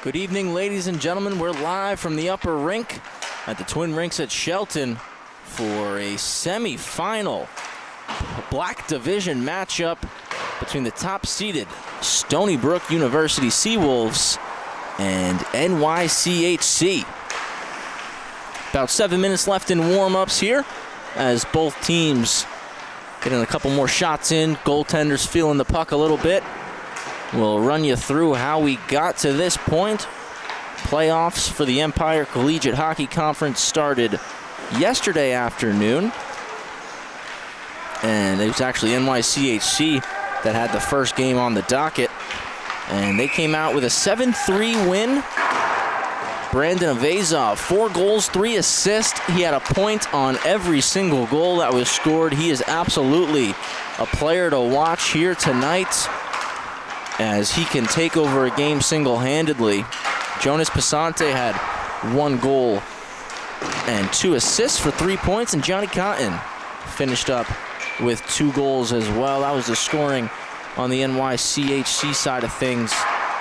Good evening, ladies and gentlemen. We're live from the upper rink at the Twin Rinks at Shelton for a semi-final Black Division matchup between the top-seeded Stony Brook University Seawolves and NYCHC. About 7 minutes left in warm-ups here as both teams getting a couple more shots in. Goaltenders feeling the puck a little bit. We'll run you through how we got to this point. Playoffs for the Empire Collegiate Hockey Conference started yesterday afternoon. And it was actually NYCHC that had the first game on the docket. And they came out with a 7-3 win. Brandon Avazov, 4 goals, 3 assists. He had a point on every single goal that was scored. He is absolutely a player to watch here tonight, as he can take over a game single-handedly. Jonas Pasante had 1 goal and 2 assists for 3 points, and Johnny Cotton finished up with 2 goals as well. That was the scoring on the NYCHC side of things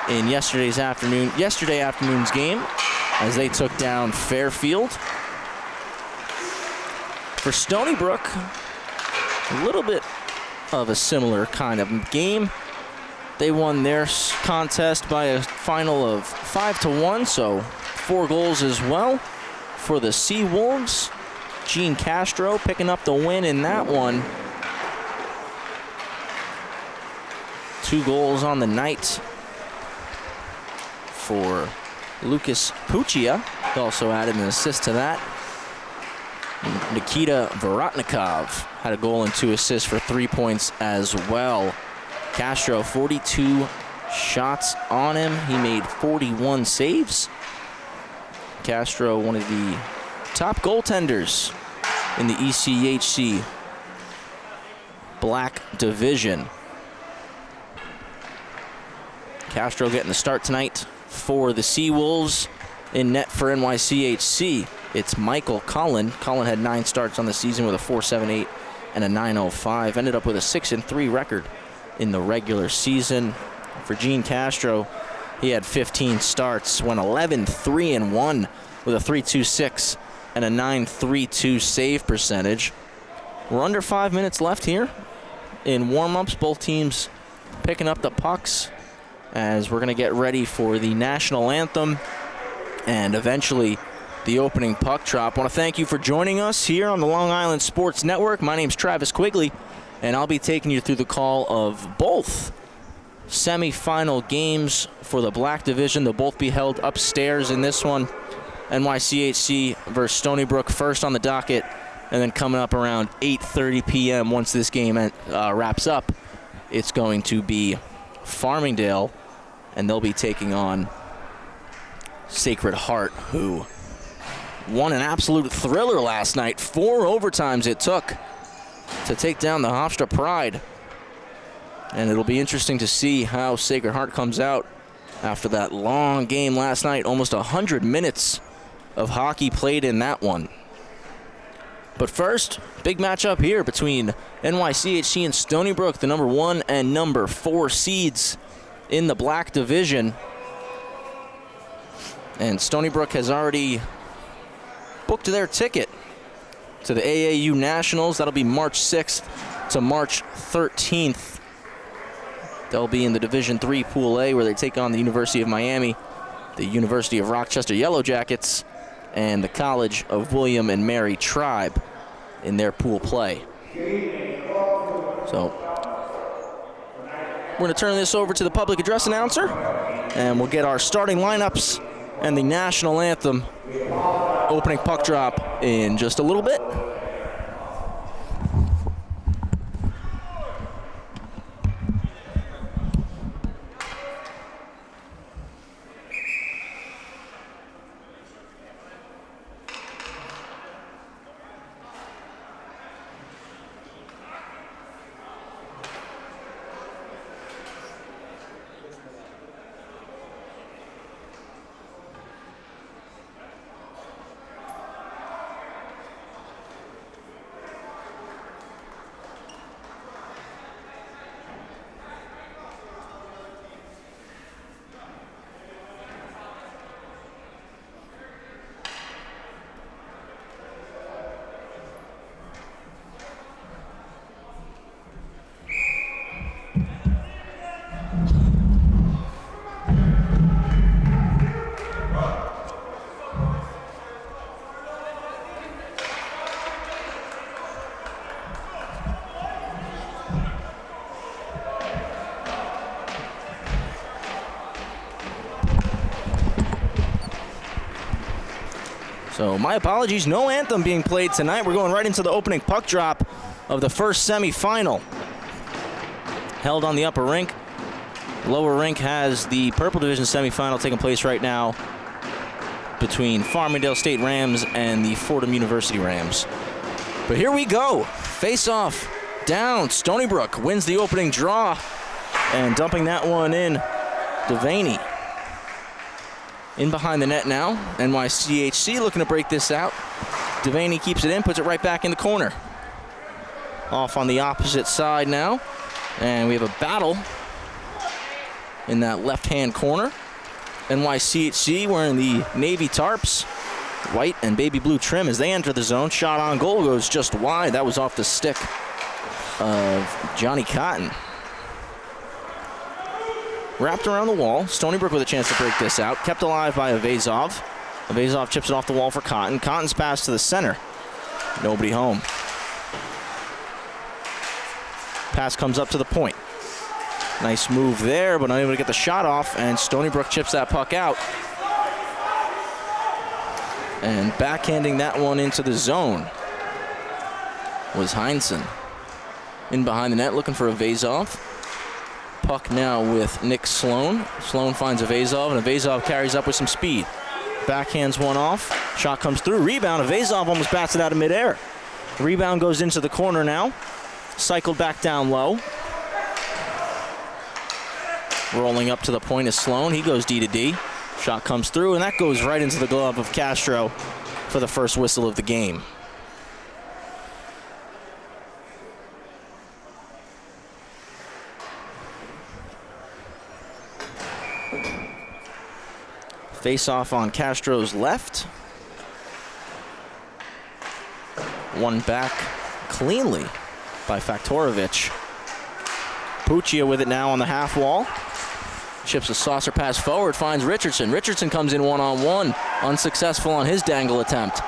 in yesterday afternoon's game, as they took down Fairfield. For Stony Brook, a little bit of a similar kind of game. They won their contest by a final of 5-1, so 4 goals as well for the Seawolves. Gene Castro picking up the win in that one. 2 goals on the night for Lucas Puccia. He also added an assist to that. Nikita Vorotnikov had a goal and 2 assists for 3 points as well. Castro, 42 shots on him. He made 41 saves. Castro, one of the top goaltenders in the ECHC Black Division. Castro getting the start tonight for the Seawolves. In net for NYCHC, it's Michael Cullen. Cullen had 9 starts on the season with a .478 and a .905. Ended up with a 6-3 record in the regular season. For Gene Castro, he had 15 starts, went 11-3-1 with a .326 and a .932 save percentage. We're under 5 minutes left here in warm-ups. Both teams picking up the pucks as we're going to get ready for the national anthem and eventually the opening puck drop. I want to thank you for joining us here on the Long Island Sports Network. My name's Travis Quigley, and I'll be taking you through the call of both semifinal games for the Black Division. They'll both be held upstairs in this one. NYCHC versus Stony Brook first on the docket, and then coming up around 8:30 p.m. once this game wraps up, it's going to be Farmingdale, and they'll be taking on Sacred Heart, who won an absolute thriller last night. 4 overtimes it took to take down the Hofstra Pride. And it'll be interesting to see how Sacred Heart comes out after that long game last night. Almost 100 minutes of hockey played in that one. But first, big matchup here between NYCHC and Stony Brook, the number 1 and number 4 seeds in the Black Division. And Stony Brook has already booked their ticket to the AAU Nationals. That'll be March 6th to March 13th. They'll be in the Division III Pool A, where they take on the University of Miami, the University of Rochester Yellow Jackets, and the College of William and Mary Tribe in their pool play. So we're going to turn this over to the public address announcer, and we'll get our starting lineups and the national anthem opening puck drop in just a little bit. So my apologies, no anthem being played tonight. We're going right into the opening puck drop of the first semifinal. Held on the upper rink. Lower rink has the Purple Division semifinal taking place right now between Farmingdale State Rams and the Fordham University Rams. But here we go. Face-off down. Stony Brook wins the opening draw. And dumping that one in, Devaney. In behind the net now. NYCHC looking to break this out. Devaney keeps it in, puts it right back in the corner. Off on the opposite side now. And we have a battle in that left-hand corner. NYCHC wearing the navy tarps, white and baby blue trim as they enter the zone. Shot on goal goes just wide. That was off the stick of Johnny Cotton. Wrapped around the wall. Stony Brook with a chance to break this out. Kept alive by Avazov. Avazov chips it off the wall for Cotton. Cotton's pass to the center. Nobody home. Pass comes up to the point. Nice move there, but unable to get the shot off, and Stony Brook chips that puck out. And backhanding that one into the zone was Heinsohn. In behind the net, looking for Avazov. Puck now with Nick Sloan. Sloan finds Avazov, and Avazov carries up with some speed. Backhands one off. Shot comes through. Rebound. Avazov almost bats it out of midair. Rebound goes into the corner now. Cycled back down low. Rolling up to the point is Sloan. He goes D to D. Shot comes through, and that goes right into the glove of Castro for the first whistle of the game. Face-off on Castro's left. One back cleanly by Faktorovich. Puccia with it now on the half wall. Chips a saucer pass forward, finds Richardson. Richardson comes in one-on-one. Unsuccessful on his dangle attempt.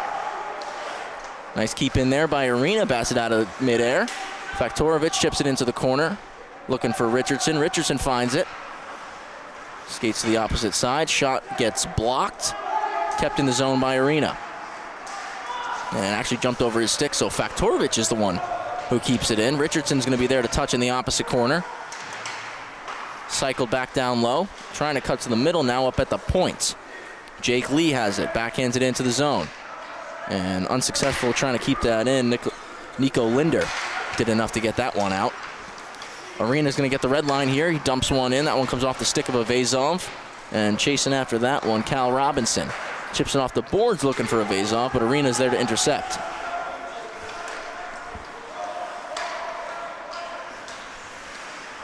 Nice keep in there by Arena. Bats it out of midair. Faktorovich chips it into the corner. Looking for Richardson. Richardson finds it. Skates to the opposite side. Shot gets blocked. Kept in the zone by Arena. And actually jumped over his stick, so Faktorovich is the one who keeps it in. Richardson's going to be there to touch in the opposite corner. Cycled back down low. Trying to cut to the middle now up at the points. Jake Lee has it. Backhands it into the zone. And unsuccessful trying to keep that in. Nico Linder did enough to get that one out. Arena's going to get the red line here. He dumps one in. That one comes off the stick of Avazov. And chasing after that one, Cal Robinson. Chips it off the boards looking for Avazov, but Arena's there to intercept.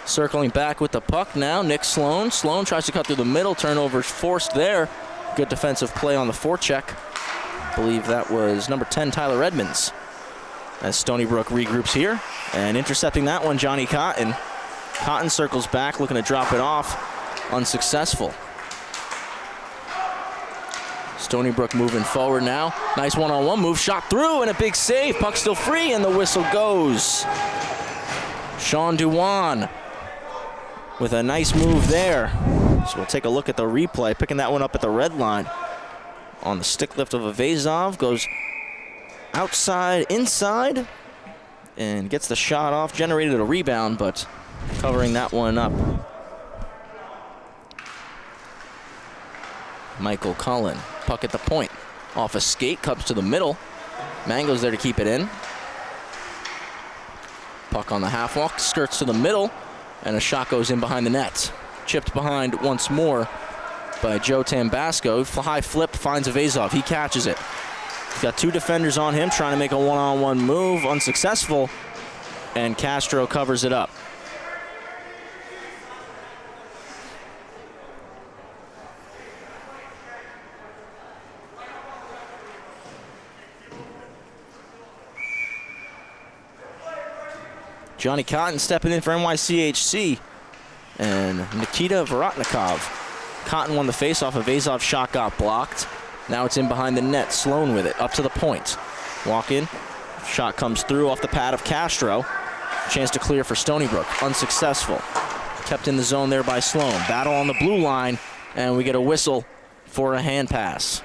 Circling back with the puck now, Nick Sloan. Sloan tries to cut through the middle. Turnover's forced there. Good defensive play on the forecheck. I believe that was number 10, Tyler Edmonds. As Stony Brook regroups here. And intercepting that one, Johnny Cotton. Cotton circles back, looking to drop it off. Unsuccessful. Stony Brook moving forward now. Nice one-on-one move, shot through, and a big save. Puck still free, and the whistle goes. Sean Duwan with a nice move there. So we'll take a look at the replay, picking that one up at the red line. On the stick lift of Avazov, goes outside, inside, and gets the shot off. Generated a rebound, but covering that one up. Michael Cullen, puck at the point. Off a skate, comes to the middle. Mango's there to keep it in. Puck on the half walk, skirts to the middle, and a shot goes in behind the net. Chipped behind once more by Joe Tambasco. High flip, finds Avazov. He catches it. He's got two defenders on him, trying to make a one-on-one move. Unsuccessful, and Castro covers it up. Johnny Cotton stepping in for NYCHC. And Nikita Vorotnikov. Cotton won the face-off. Avazov's shot got blocked. Now it's in behind the net. Sloan with it, up to the point. Walk in. Shot comes through off the pad of Castro. Chance to clear for Stony Brook. Unsuccessful. Kept in the zone there by Sloan. Battle on the blue line, and we get a whistle for a hand pass.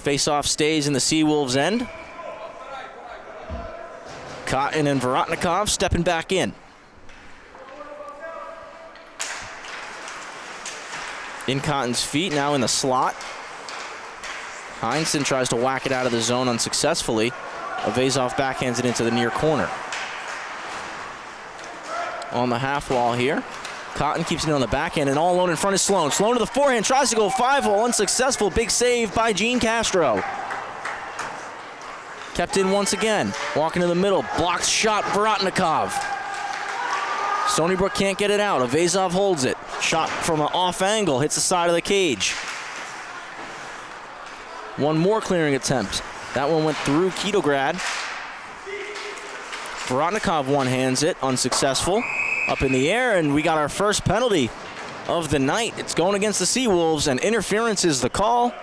Face-off stays in the Seawolves' end. Cotton and Vorotnikov stepping back in. In Cotton's feet, now in the slot. Heinsohn tries to whack it out of the zone unsuccessfully. Avazov backhands it into the near corner. On the half wall here. Cotton keeps it on the backhand, and all alone in front is Sloan. Sloan to the forehand, tries to go 5-hole, unsuccessful. Big save by Gene Castro. Kept in once again. Walking to the middle, blocked shot, Vorotnikov. Stony Brook can't get it out. Avazov holds it. Shot from an off angle, hits the side of the cage. One more clearing attempt. That one went through Kitograd. Vorotnikov one-hands it, unsuccessful. Up in the air, and we got our first penalty of the night. It's going against the Seawolves, and interference is the call.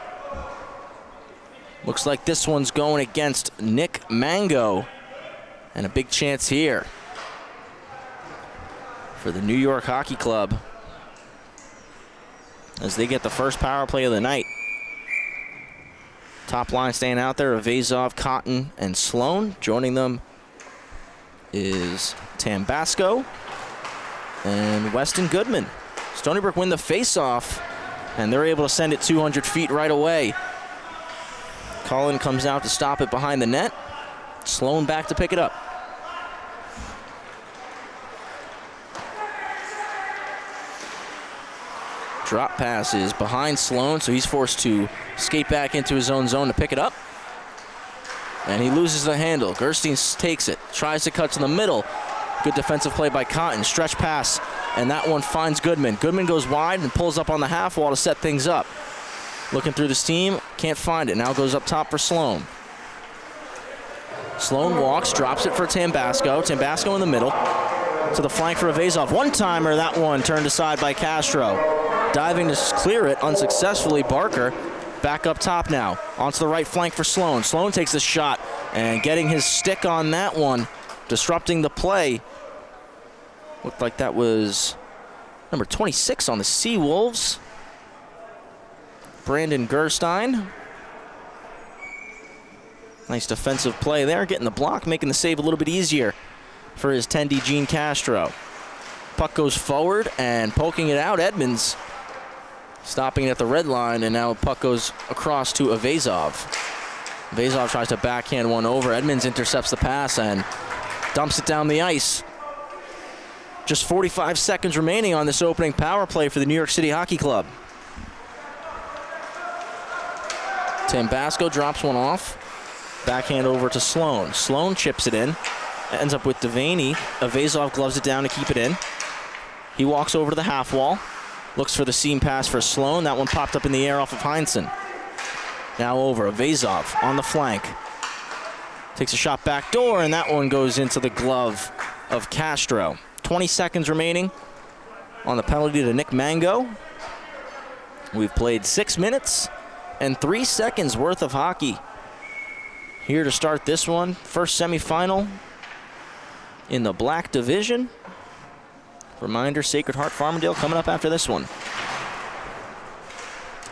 Looks like this one's going against Nick Mango. And a big chance here for the New York Hockey Club as they get the first power play of the night. Top line staying out there, Avazov, Cotton, and Sloan. Joining them is Tambasco and Weston Goodman. Stony Brook win the face-off, and they're able to send it 200 feet right away. Collin comes out to stop it behind the net. Sloan back to pick it up. Drop pass is behind Sloan, so he's forced to skate back into his own zone to pick it up. And he loses the handle. Gerstein takes it, tries to cut to the middle. Good defensive play by Cotton. Stretch pass, and that one finds Goodman. Goodman goes wide and pulls up on the half wall to set things up. Looking through the steam, can't find it. Now goes up top for Sloan. Sloan walks, drops it for Tambasco. Tambasco in the middle. To the flank for Avazov. One-timer, that one turned aside by Castro. Diving to clear it unsuccessfully. Barker back up top now. Onto the right flank for Sloan. Sloan takes the shot, and getting his stick on that one, disrupting the play. Looked like that was number 26 on the Seawolves. Brandon Gerstein. Nice defensive play there, getting the block, making the save a little bit easier for his 10D Gene Castro. Puck goes forward and poking it out. Edmonds stopping it at the red line, and now puck goes across to Avazov. Avazov tries to backhand one over. Edmonds intercepts the pass and dumps it down the ice. Just 45 seconds remaining on this opening power play for the New York City Hockey Club. Tambasco drops one off. Backhand over to Sloan. Sloan chips it in. Ends up with Devaney. Avazov gloves it down to keep it in. He walks over to the half wall. Looks for the seam pass for Sloan. That one popped up in the air off of Heinsohn. Now over. Avazov on the flank. Takes a shot back door, and that one goes into the glove of Castro. 20 seconds remaining on the penalty to Nick Mango. We've played 6 minutes and 3 seconds worth of hockey here to start this one. First semifinal in the Black Division. Reminder, Sacred Heart Farmingdale coming up after this one.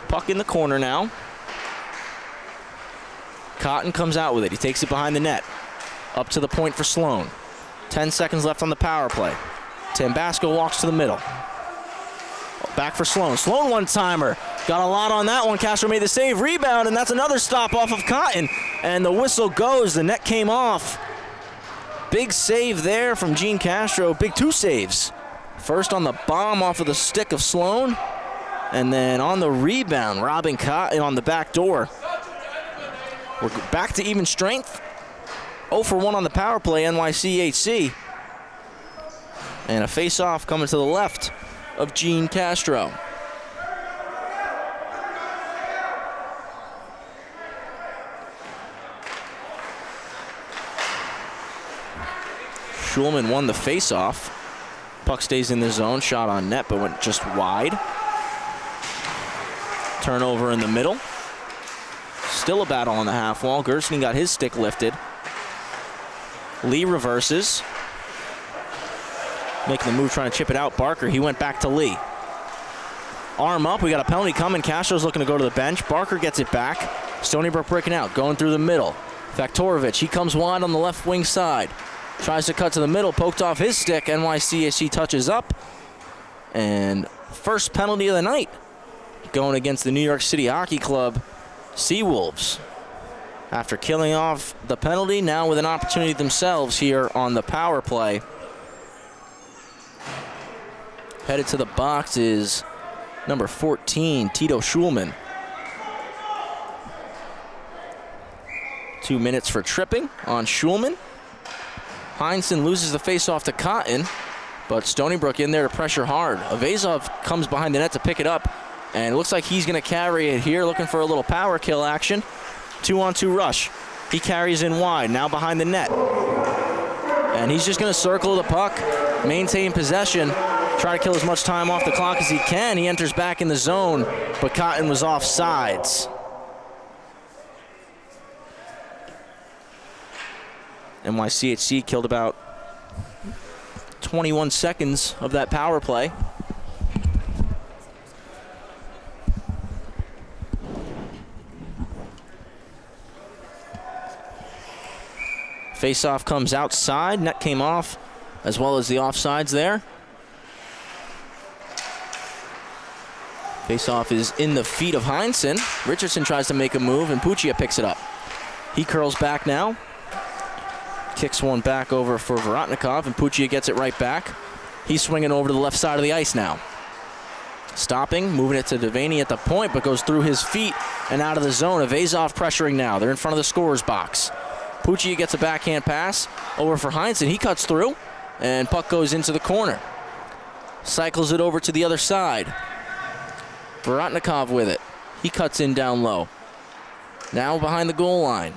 Puck in the corner now. Cotton comes out with it. He takes it behind the net. Up to the point for Sloan. 10 seconds left on the power play. Tambasco walks to the middle. Back for Sloan. Sloan one-timer. Got a lot on that one. Castro made the save. Rebound, and that's another stop off of Cotton. And the whistle goes. The net came off. Big save there from Gene Castro. Big 2 saves. First on the bomb off of the stick of Sloan. And then on the rebound, robbing Cotton on the back door. We're back to even strength. 0 for 1 on the power play, NYCHC. And a face-off coming to the left of Gene Castro. Schulman won the face-off. Puck stays in the zone, shot on net, but went just wide. Turnover in the middle. Still a battle on the half wall. Gerstein got his stick lifted. Lee reverses. Making the move, trying to chip it out. Barker, he went back to Lee. Arm up, we got a penalty coming. Castro's looking to go to the bench. Barker gets it back. Stony Brook breaking out, going through the middle. Faktorovic, he comes wide on the left wing side. Tries to cut to the middle, poked off his stick. NYCHC touches up. And first penalty of the night going against the New York City Hockey Club Seawolves. After killing off the penalty, now with an opportunity themselves here on the power play. Headed to the box is number 14, Tito Schulman. 2 minutes for tripping on Schulman. Heinsohn loses the faceoff to Cotton, but Stony Brook in there to pressure hard. Avezov comes behind the net to pick it up, and it looks like he's going to carry it here, looking for a little power kill action. 2-on-2 rush. He carries in wide, now behind the net. And he's just going to circle the puck, maintain possession, try to kill as much time off the clock as he can. He enters back in the zone, but Cotton was off sides. NYCHC killed about 21 seconds of that power play. Faceoff comes outside. Net came off, as well as the offsides there. Faceoff is in the feet of Heinsohn. Richardson tries to make a move, and Puccia picks it up. He curls back now. Kicks one back over for Vorotnikov, and Puccia gets it right back. He's swinging over to the left side of the ice now. Stopping, moving it to Devaney at the point, but goes through his feet and out of the zone. Avezov pressuring now. They're in front of the scorer's box. Puccia gets a backhand pass over for Heinsohn. He cuts through, and puck goes into the corner. Cycles it over to the other side. Vorotnikov with it. He cuts in down low. Now behind the goal line.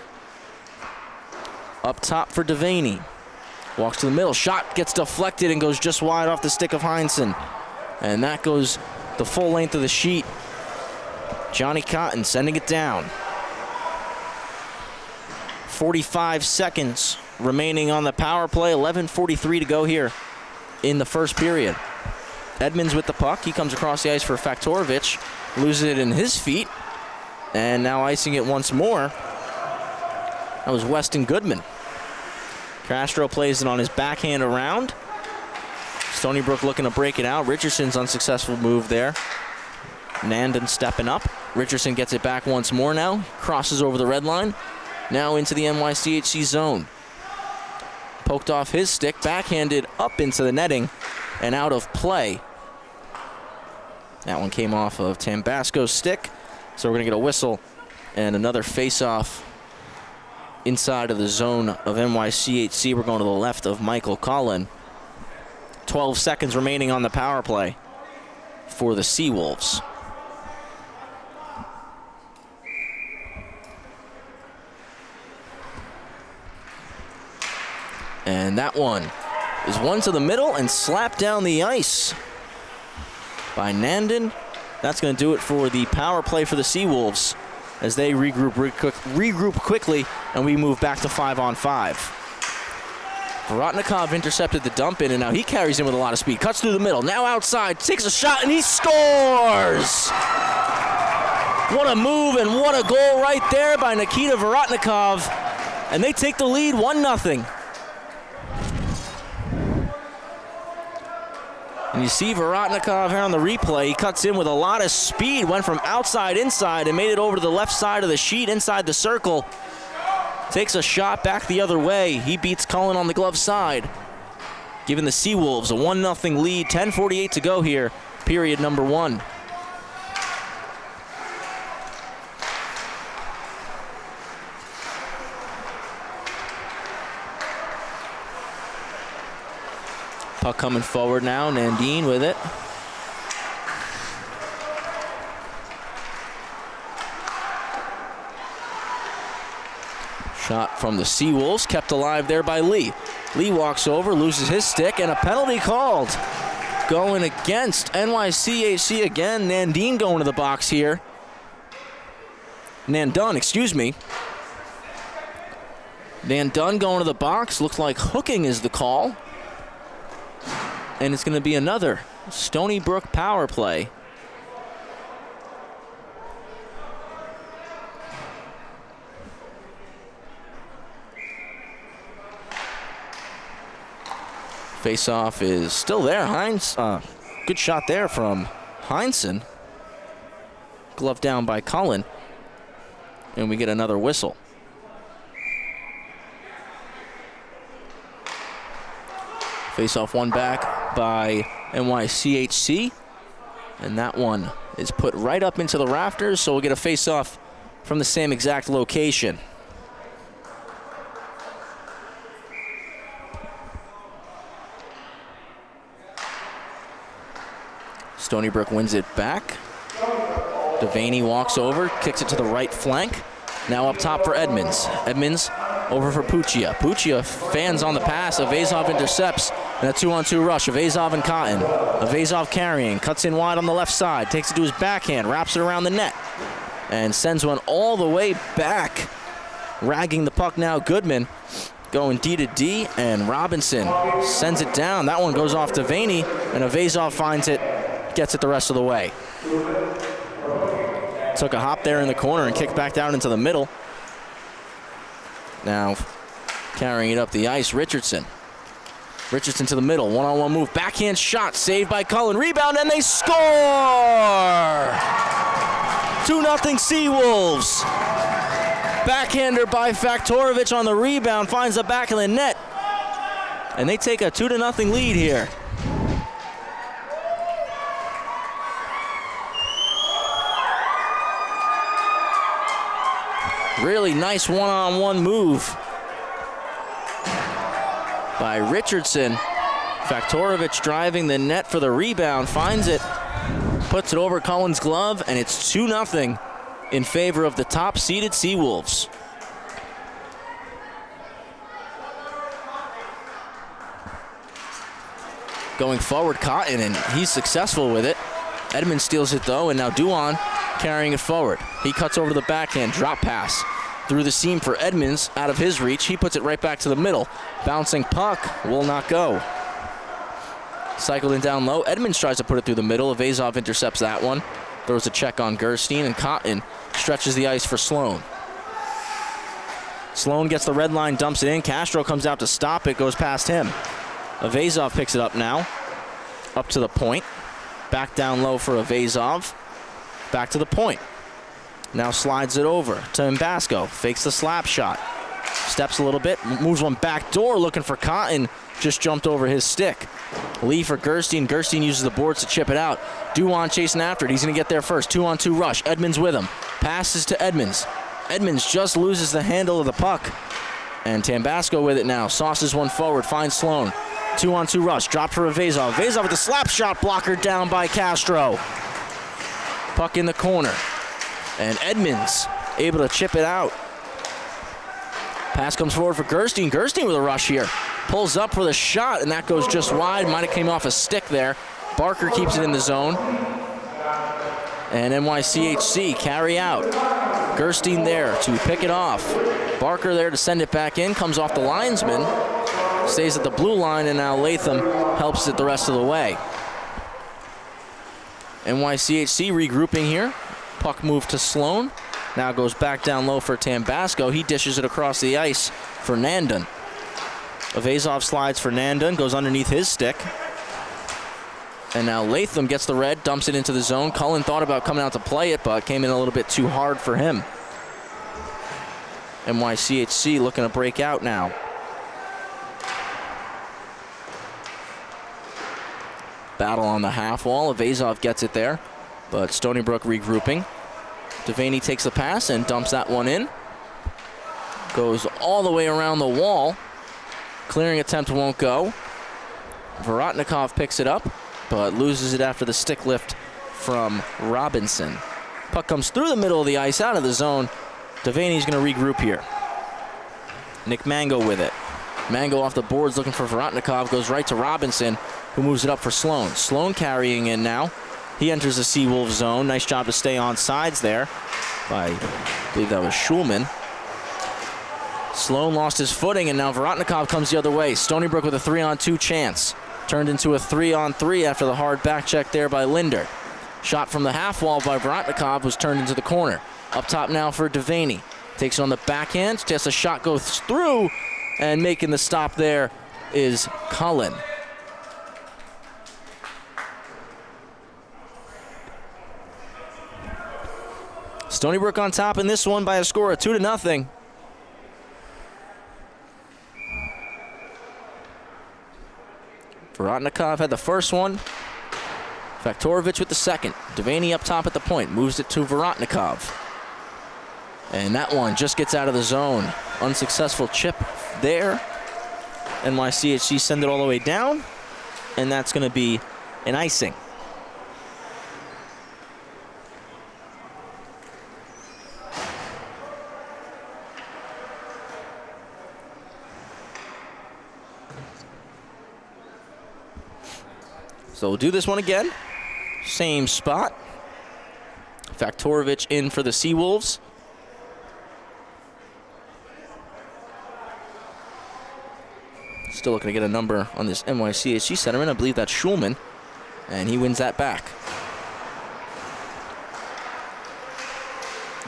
Up top for Devaney. Walks to the middle. Shot gets deflected and goes just wide off the stick of Heinsohn. And that goes the full length of the sheet. Johnny Cotton sending it down. 45 seconds remaining on the power play. 11:43 to go here in the first period. Edmonds with the puck. He comes across the ice for Faktorovic. Loses it in his feet. And now icing it once more. That was Weston Goodman. Castro plays it on his backhand around. Stony Brook looking to break it out. Richardson's unsuccessful move there. Nandon stepping up. Richardson gets it back once more now. Crosses over the red line. Now into the NYCHC zone. Poked off his stick. Backhanded up into the netting and out of play. That one came off of Tambasco's stick. So we're going to get a whistle and another face-off inside of the zone of NYCHC. We're going to the left of Michael Collin. 12 seconds remaining on the power play for the Seawolves. And that one is one to the middle and slapped down the ice by Nandon. That's going to do it for the power play for the Seawolves as they regroup quickly, and we move back to 5-on-5. Vorotnikov intercepted the dump in, and now he carries in with a lot of speed. Cuts through the middle, now outside, takes a shot, and he scores! What a move and what a goal right there by Nikita Vorotnikov. And they take the lead 1-0. And you see Vorotnikov here on the replay. He cuts in with a lot of speed, went from outside inside and made it over to the left side of the sheet inside the circle. Takes a shot back the other way. He beats Cullen on the glove side, giving the Seawolves a 1-0 lead. 10:48 to go here, period number 1. Puck coming forward now, Nandine with it. Shot from the Seawolves, kept alive there by Lee. Lee walks over, loses his stick, and a penalty called. Going against NYCHC again. Nandine going to the box here. Nandun, excuse me. Nandun going to the box. Looks like hooking is the call. And it's going to be another Stony Brook power play. Face-off is still there. Hines, good shot there from Heinsohn. Glove down by Cullen. And we get another whistle. Face-off one back by NYCHC. And that one is put right up into the rafters, so we'll get a face-off from the same exact location. Stony Brook wins it back. Devaney walks over, kicks it to the right flank. Now up top for Edmonds. Edmonds over for Puccia. Puccia fans on the pass. Avazov intercepts. And a 2-on-2 rush. Avazov and Cotton. Avazov carrying. Cuts in wide on the left side. Takes it to his backhand. Wraps it around the net. And sends one all the way back. Ragging the puck now. Goodman going D to D. And Robinson sends it down. That one goes off to Devaney. And Avazov finds it. Gets it the rest of the way. Took a hop there in the corner and kicked back down into the middle. Now carrying it up the ice, Richardson. Richardson to the middle, one-on-one move, backhand shot, saved by Cullen, rebound, and they score! 2-0 Seawolves. Backhander by Faktorovich on the rebound, finds the back of the net. And they take a 2-0 lead here. Really nice one-on-one move by Richardson. Faktorovich driving the net for the rebound, finds it, puts it over Cullen's glove, and it's 2-0 in favor of the top-seeded Seawolves. Going forward, Cotton, and he's successful with it. Edmonds steals it though, and now Duan carrying it forward. He cuts over to the backhand, drop pass through the seam for Edmonds, out of his reach. He puts it right back to the middle. Bouncing puck will not go. Cycled in down low. Edmonds tries to put it through the middle. Avazov intercepts that one. Throws a check on Gerstein, and Cotton stretches the ice for Sloan. Sloan gets the red line, dumps it in. Castro comes out to stop it, goes past him. Avazov picks it up now. Up to the point. Back down low for Avazov. Back to the point. Now slides it over to Mbasco. Fakes the slap shot. Steps a little bit. Moves one back door looking for Cotton. Just jumped over his stick. Lee for Gerstein. Gerstein uses the boards to chip it out. Duan chasing after it. He's going to get there first. 2-on-2 rush. Edmonds with him. Passes to Edmonds. Edmonds just loses the handle of the puck. And Tambasco with it now. Sauces one forward. Finds Sloan. 2-on-2 rush. Dropped for Avazov. Avazov with the slap shot. Blocker down by Castro. Puck in the corner. And Edmonds able to chip it out. Pass comes forward for Gerstein. Gerstein with a rush here. Pulls up for the shot, and that goes just wide. Might have came off a stick there. Barker keeps it in the zone. And NYCHC carry out. Gerstein there to pick it off. Barker there to send it back in. Comes off the linesman. Stays at the blue line, and now Latham helps it the rest of the way. NYCHC regrouping here. Puck move to Sloan. Now goes back down low for Tambasco. He dishes it across the ice for Nandan. Avazov slides for Nandan, goes underneath his stick. And now Latham gets the red, dumps it into the zone. Cullen thought about coming out to play it, but came in a little bit too hard for him. NYCHC looking to break out now. Battle on the half wall. Avazov gets it there, but Stony Brook regrouping. Devaney takes the pass and dumps that one in. Goes all the way around the wall. Clearing attempt won't go. Vorotnikov picks it up, but loses it after the stick lift from Robinson. Puck comes through the middle of the ice, out of the zone. Devaney's going to regroup here. Nick Mango with it. Mango off the boards looking for Vorotnikov. Goes right to Robinson, who moves it up for Sloan. Sloan carrying in now. He enters the Seawolves zone. Nice job to stay on sides there by, I believe that was Schulman. Sloan lost his footing, and now Vorotnikov comes the other way. Stony Brook with a 3-on-2 chance. Turned into a 3-on-3 after the hard back check there by Linder. Shot from the half wall by Vorotnikov was turned into the corner. Up top now for Devaney. Takes it on the backhand. Just a shot goes through, and making the stop there is Cullen. Stony Brook on top in this one by a score of 2-0. Vorotnikov had the first one. Faktorovich with the second. Devaney up top at the point. Moves it to Vorotnikov. And that one just gets out of the zone. Unsuccessful chip there. NYCHC send it all the way down. And that's going to be an icing. So we'll do this one again. Same spot. Faktorovich in for the Seawolves. Still looking to get a number on this NYCHC centerman. I believe that's Schulman. And he wins that back.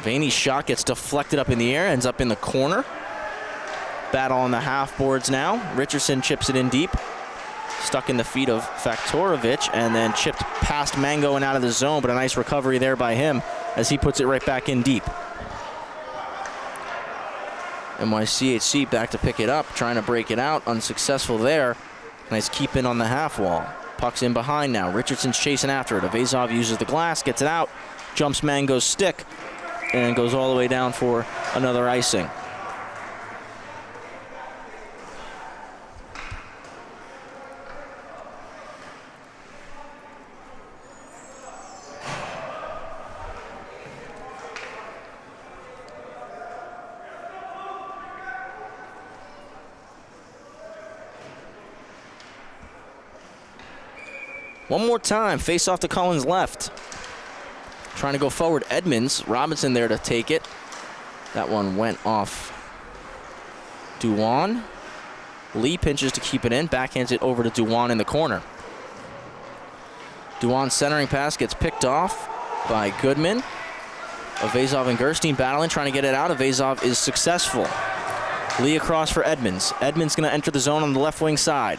Vaney's shot gets deflected up in the air, ends up in the corner. Battle on the half boards now. Richardson chips it in deep. Stuck in the feet of Faktorovich and then chipped past Mango and out of the zone, but a nice recovery there by him as he puts it right back in deep. NYCHC back to pick it up, trying to break it out, unsuccessful there. Nice keep in on the half wall. Puck's in behind now. Richardson's chasing after it. Avezov uses the glass, gets it out, jumps Mango's stick, and goes all the way down for another icing. One more time, face off to Collins left. Trying to go forward, Edmonds. Robinson there to take it. That one went off Duwan. Lee pinches to keep it in, backhands it over to Duwan in the corner. Duwan's centering pass gets picked off by Goodman. Avezov and Gerstein battling, trying to get it out. Avezov is successful. Lee across for Edmonds. Edmonds gonna enter the zone on the left wing side.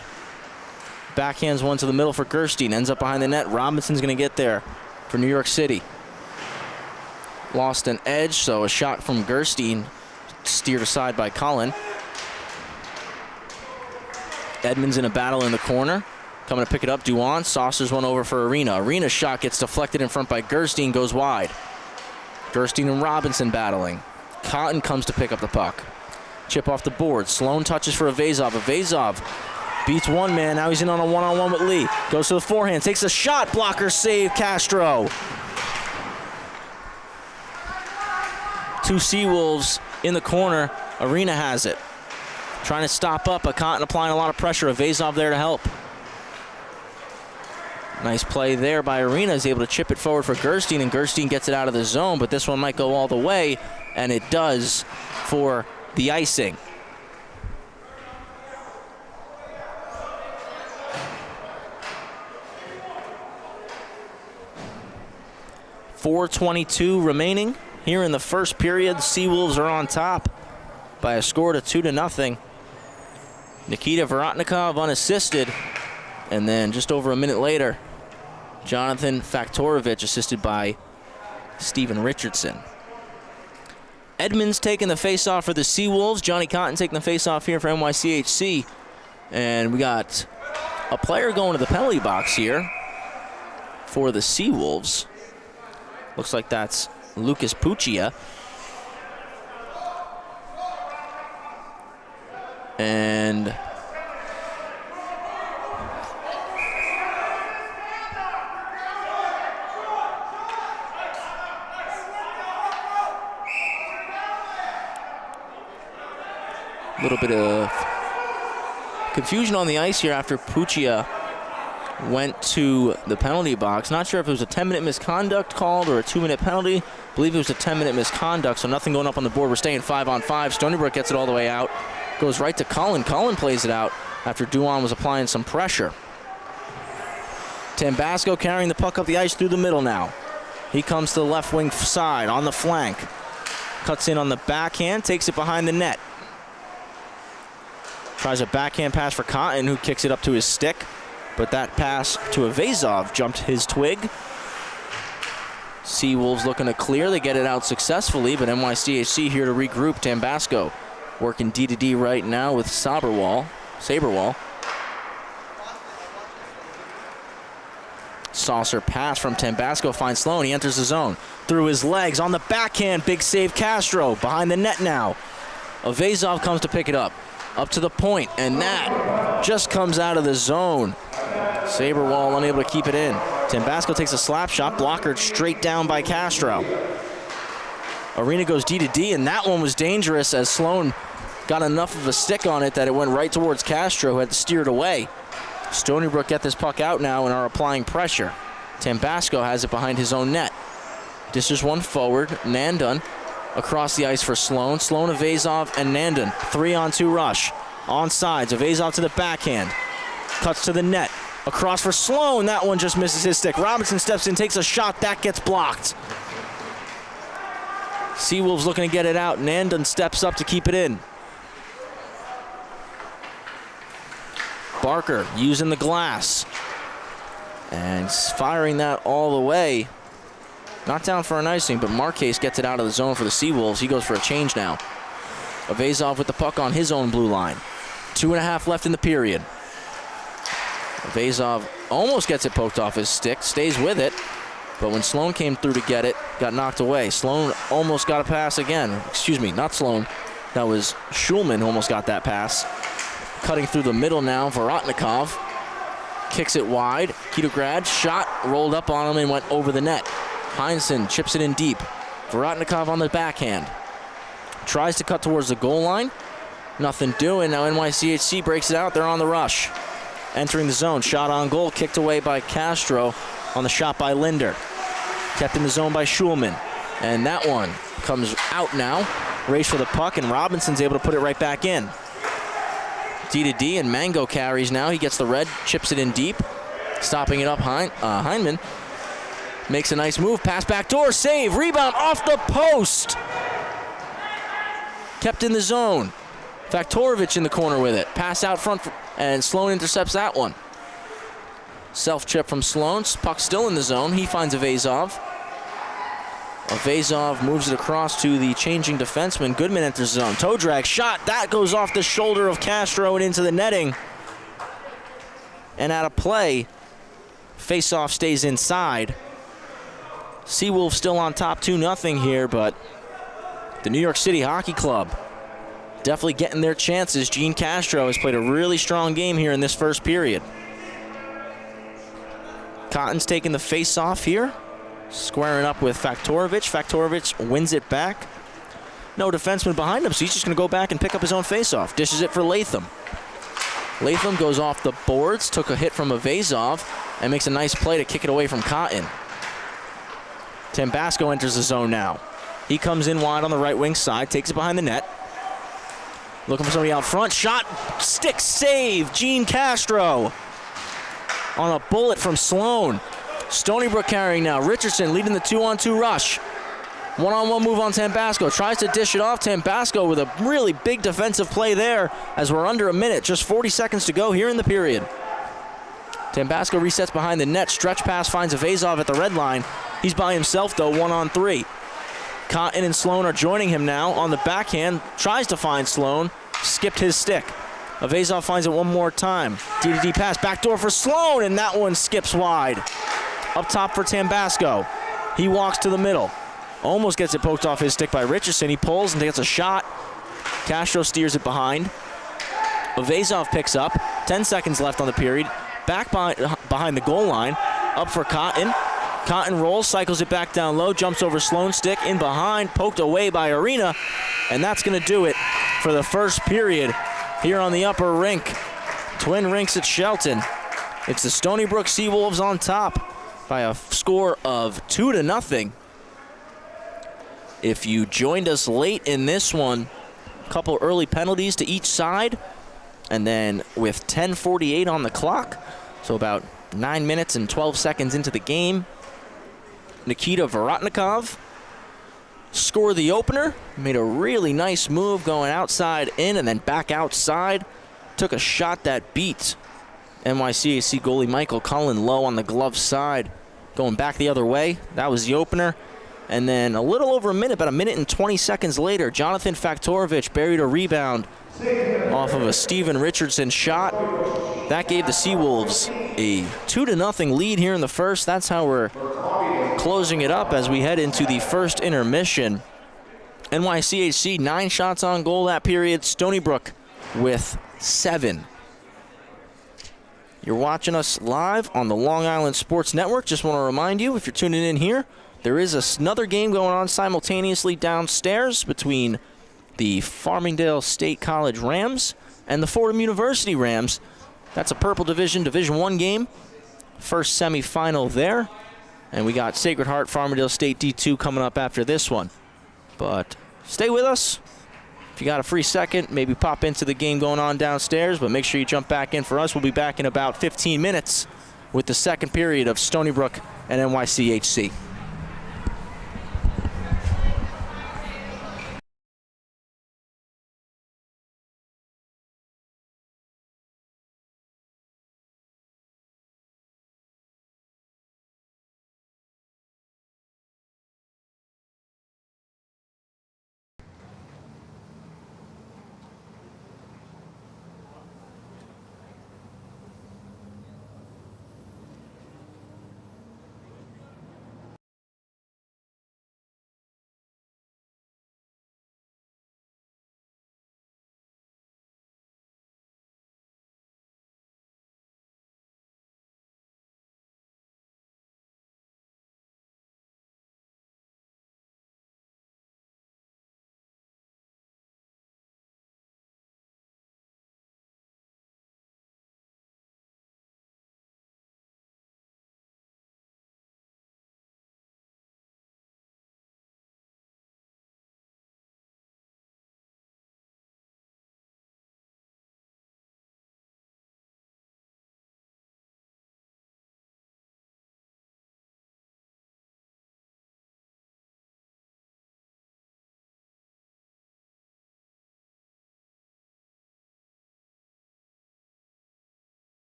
Backhands one to the middle for Gerstein. Ends up behind the net. Robinson's going to get there for New York City. Lost an edge, so a shot from Gerstein steered aside by Cullen. Edmonds in a battle in the corner. Coming to pick it up, Duwan. Saucers one over for Arena. Arena's shot gets deflected in front by Gerstein, goes wide. Gerstein and Robinson battling. Cotton comes to pick up the puck. Chip off the board. Sloan touches for Avezov. Avezov beats one man, now he's in on a one-on-one with Lee. Goes to the forehand, takes a shot, blocker save, Castro. Two Seawolves in the corner, Arena has it. Trying to stop up, but Cotton applying a lot of pressure. Avezov there to help. Nice play there by Arena, is able to chip it forward for Gerstein, and Gerstein gets it out of the zone, but this one might go all the way, and it does for the icing. .422 remaining here in the first period. The Seawolves are on top by a score of 2-0. Nikita Vorotnikov unassisted, and then just over a minute later, Jonathan Faktorovich assisted by Steven Richardson. Edmonds taking the face-off for the Seawolves. Johnny Cotton taking the face-off here for NYCHC. And we got a player going to the penalty box here for the Seawolves. Looks like that's Lucas Puccia. And a little bit of confusion on the ice here after Puccia went to the penalty box. Not sure if it was a 10-minute misconduct called or a 2-minute penalty. I believe it was a 10-minute misconduct, so nothing going up on the board. We're staying 5-on-5. Stony Brook gets it all the way out. Goes right to Cullen. Cullen plays it out after Duwan was applying some pressure. Tambasco carrying the puck up the ice through the middle now. He comes to the left wing side on the flank. Cuts in on the backhand, takes it behind the net. Tries a backhand pass for Cotton, who kicks it up to his stick. But that pass to Avezov jumped his twig. Seawolves looking to clear. They get it out successfully, but NYCHC here to regroup. Tambasco working D-to-D right now with Saberwall. Saucer pass from Tambasco finds Sloan. He enters the zone. Through his legs on the backhand. Big save Castro. Behind the net now. Avezov comes to pick it up. Up to the point, and that just comes out of the zone. Saberwall unable to keep it in. Tambasco takes a slap shot, blockered straight down by Castro. Arena goes D-to-D, and that one was dangerous as Sloan got enough of a stick on it that it went right towards Castro, who had to steer it away. Stony Brook get this puck out now and are applying pressure. Tambasco has it behind his own net. Dishes one forward. Nandan across the ice for Sloan. Sloan, Avezov, and Nandan. 3-on-2 rush. On sides. Avezov to the backhand. Cuts to the net. Across for Sloan. That one just misses his stick. Robinson steps in, takes a shot. That gets blocked. Seawolves looking to get it out. Nandan steps up to keep it in. Barker using the glass. And firing that all the way. Not down for an icing, but Marquez gets it out of the zone for the Seawolves. He goes for a change now. Avezov with the puck on his own blue line. 2.5 left in the period. Avezov almost gets it poked off his stick, stays with it, but when Sloan came through to get it, got knocked away. Sloan almost got a pass again. Excuse me, not Sloan. That was Schulman who almost got that pass. Cutting through the middle now, Vorotnikov kicks it wide. Kitograd shot, rolled up on him and went over the net. Heinsohn chips it in deep. Vorotnikov on the backhand. Tries to cut towards the goal line. Nothing doing. Now NYCHC breaks it out. They're on the rush. Entering the zone. Shot on goal. Kicked away by Castro on the shot by Linder. Kept in the zone by Schulman. And that one comes out now. Race for the puck, and Robinson's able to put it right back in. D-to-D, and Mango carries now. He gets the red, chips it in deep. Stopping it up, Heineman. Makes a nice move. Pass back door. Save. Rebound off the post. Kept in the zone. Faktorovich in the corner with it. Pass out front, and Sloan intercepts that one. Self-chip from Sloan. Puck still in the zone. He finds Avezov. Avezov moves it across to the changing defenseman. Goodman enters the zone. Toe drag shot. That goes off the shoulder of Castro and into the netting. And out of play. Face-off stays inside. Seawolves still on top 2-0 here, but the New York City Hockey Club definitely getting their chances. Gene Castro has played a really strong game here in this first period. Cotton's taking the face-off here. Squaring up with Faktorovich. Faktorovich wins it back. No defenseman behind him, so he's just going to go back and pick up his own face-off. Dishes it for Latham. Latham goes off the boards, took a hit from Avezov, and makes a nice play to kick it away from Cotton. Tambasco enters the zone now. He comes in wide on the right wing side, takes it behind the net. Looking for somebody out front. Shot, stick save, Gene Castro. On a bullet from Sloan. Stony Brook carrying now. Richardson leading the 2-on-2 rush. One-on-one move on Tambasco. Tries to dish it off. Tambasco with a really big defensive play there as we're under a minute. Just 40 seconds to go here in the period. Tambasco resets behind the net. Stretch pass finds Avezov at the red line. He's by himself, though, 1-on-3. Cotton and Sloan are joining him now on the backhand. Tries to find Sloan. Skipped his stick. Avezov finds it one more time. D-to-D pass. Backdoor for Sloan, and that one skips wide. Up top for Tambasco. He walks to the middle. Almost gets it poked off his stick by Richardson. He pulls and takes a shot. Castro steers it behind. Avezov picks up. 10 seconds left on the period. Back behind the goal line. Up for Cotton. Cotton rolls, cycles it back down low, jumps over Sloan's stick, in behind, poked away by Arena. And that's going to do it for the first period here on the upper rink. Twin rinks at Shelton. It's the Stony Brook Seawolves on top by a score of 2-0. If you joined us late in this one, a couple early penalties to each side, and then with 10:48 on the clock, so about 9 minutes and 12 seconds into the game, Nikita Vorotnikov scored the opener, made a really nice move going outside in and then back outside, took a shot that beat NYCHC goalie Michael Cullen low on the glove side. going back the other way. That was the opener. And then a little over a minute, about a minute and 20 seconds later, Jonathan Faktorovich buried a rebound off of a Steven Richardson shot. That gave the Seawolves a 2-0 lead here in the first. That's how we're closing it up as we head into the first intermission. NYCHC 9 shots on goal that period. Stony Brook with 7. You're watching us live on the Long Island Sports Network. Just want to remind you, if you're tuning in here, there is another game going on simultaneously downstairs between the Farmingdale State College Rams and the Fordham University Rams. That's a Purple Division I game. First semifinal there. And we got Sacred Heart Farmingdale State D2 coming up after this one. But stay with us. If you got a free second, maybe pop into the game going on downstairs, but make sure you jump back in for us. We'll be back in about 15 minutes with the second period of Stony Brook and NYCHC.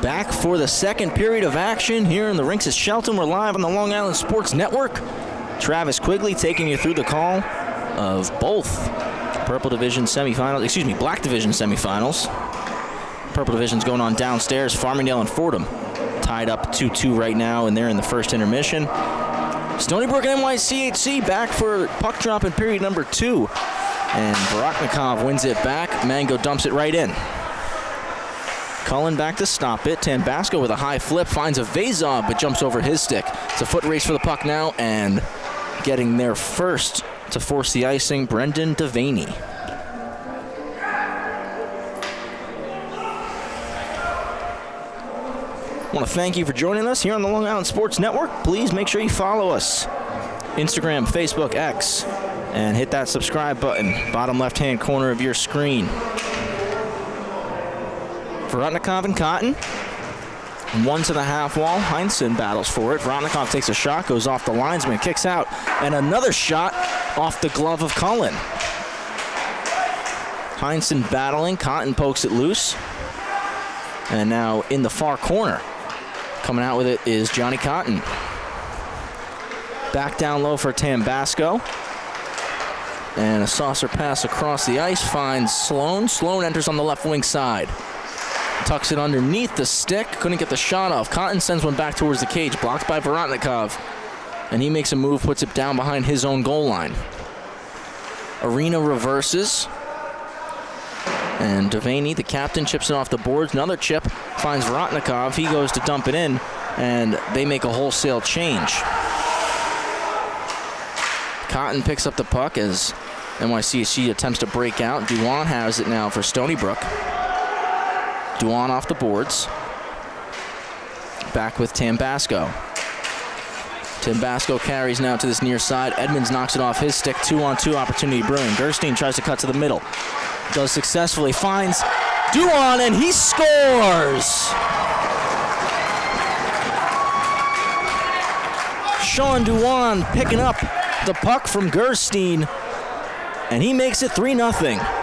Back for the second period of action here in the rinks at Shelton. We're live on the Long Island Sports Network. Travis Quigley taking you through the call of both Black Division semifinals. Purple Division's going on downstairs. Farmingdale and Fordham tied up 2-2 right now, and they're in the first intermission. Stony Brook and NYCHC back for puck drop in period number 2. And Varatnikov wins it back. Mango dumps it right in. Cullen back to stop it. Tambasco with a high flip finds a Vazov, but jumps over his stick. It's a foot race for the puck now, and getting there first to force the icing, Brendan Devaney. I want to thank you for joining us here on the Long Island Sports Network. Please make sure you follow us. Instagram, Facebook, X, and hit that subscribe button, bottom left-hand corner of your screen. Varatnikov and Cotton. One to the half wall. Heinsohn battles for it. Varatnikov takes a shot, goes off the linesman, kicks out, and another shot off the glove of Cullen. Heinsohn battling. Cotton pokes it loose. And now in the far corner, coming out with it is Johnny Cotton. Back down low for Tambasco. And a saucer pass across the ice finds Sloan. Sloan enters on the left wing side. Tucks it underneath the stick. Couldn't get the shot off. Cotton sends one back towards the cage. Blocked by Varatnikov. And he makes a move, puts it down behind his own goal line. Arena reverses. And Devaney, the captain, chips it off the boards. Another chip finds Varatnikov. He goes to dump it in, and they make a wholesale change. Cotton picks up the puck as NYCHC attempts to break out. Duan has it now for Stony Brook. Duan off the boards. Back with Tambasco. Tambasco carries now to this near side. Edmonds knocks it off his stick. 2-on-2 opportunity brewing. Gerstein tries to cut to the middle. Does successfully. Finds Duan, and he scores! Sean Duan picking up the puck from Gerstein, and he makes it 3-0.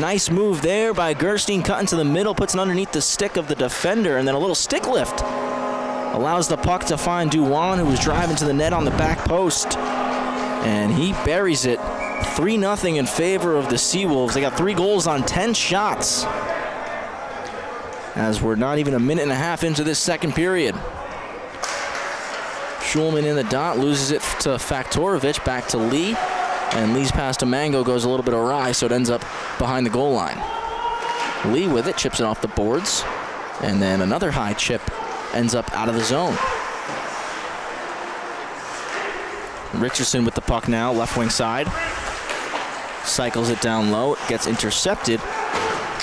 Nice move there by Gerstein, cutting to the middle, puts it underneath the stick of the defender, and then a little stick lift allows the puck to find Duan, who was driving to the net on the back post, and he buries it. 3-0 in favor of the Seawolves. They got 3 goals on 10 shots, as we're not even a minute and a half into this second period. Schulman in the dot, loses it to Faktorovich, back to Lee. And Lee's pass to Mango goes a little bit awry, so it ends up behind the goal line. Lee with it, chips it off the boards. And then another high chip ends up out of the zone. Richardson with the puck now, left wing side. Cycles it down low, gets intercepted.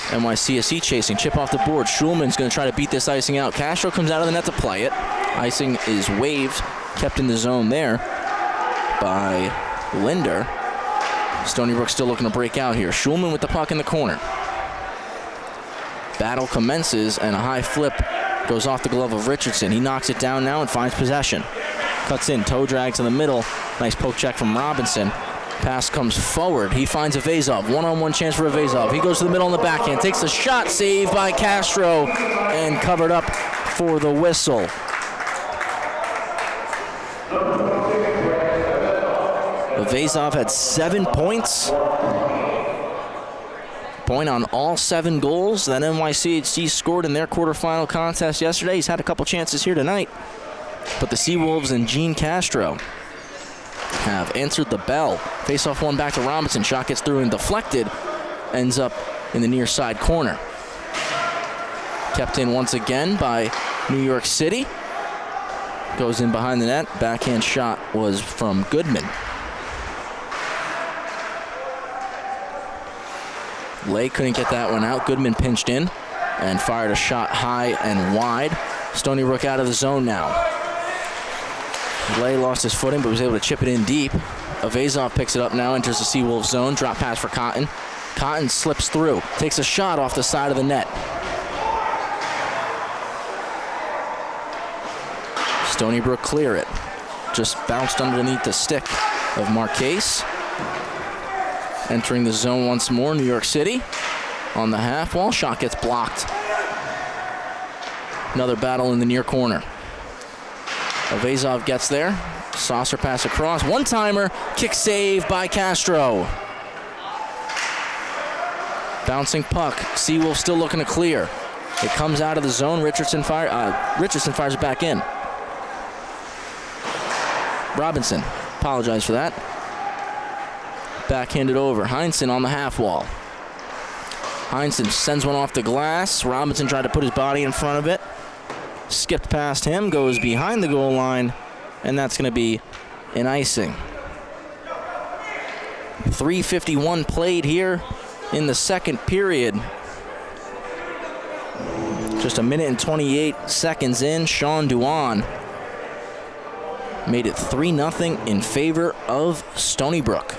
NYCHC chasing, chip off the board. Schulman's going to try to beat this icing out. Castro comes out of the net to play it. Icing is waved, kept in the zone there by Linder. Stony Brook still looking to break out here. Schulman with the puck in the corner. Battle commences, and a high flip goes off the glove of Richardson. He knocks it down now and finds possession. Cuts in, toe drags in the middle. Nice poke check from Robinson. Pass comes forward. He finds a Vazov. One-on-one chance for a Vazov. He goes to the middle on the backhand. Takes a shot, saved by Castro, and covered up for the whistle. Vazov had 7 points. Point on all 7 goals that NYCHC scored in their quarterfinal contest yesterday. He's had a couple chances here tonight. But the Seawolves and Gene Castro have answered the bell. Face-off one back to Robinson. Shot gets through and deflected. Ends up in the near side corner. Kept in once again by New York City. Goes in behind the net. Backhand shot was from Goodman. Lay couldn't get that one out. Goodman pinched in and fired a shot high and wide. Stony Brook out of the zone now. Lay lost his footing but was able to chip it in deep. Avazov picks it up now, enters the Seawolves zone. Drop pass for Cotton. Cotton slips through, takes a shot off the side of the net. Stony Brook clear it. Just bounced underneath the stick of Marquez. Entering the zone once more, New York City on the half wall. Shot gets blocked Another battle in the near corner. Avazov gets there. Saucer pass across. One-timer. Kick save by Castro. Bouncing puck. Seawolves still looking to clear. It comes out of the zone. Richardson fires it back in. Robinson. Apologize for that. Backhanded over. Heinsohn on the half wall. Heinsohn sends one off the glass. Robinson tried to put his body in front of it. Skipped past him. Goes behind the goal line. And that's going to be an icing. 3:51 played here in the second period. Just a minute and 28 seconds in. Sean Duan made it 3-0 in favor of Stony Brook.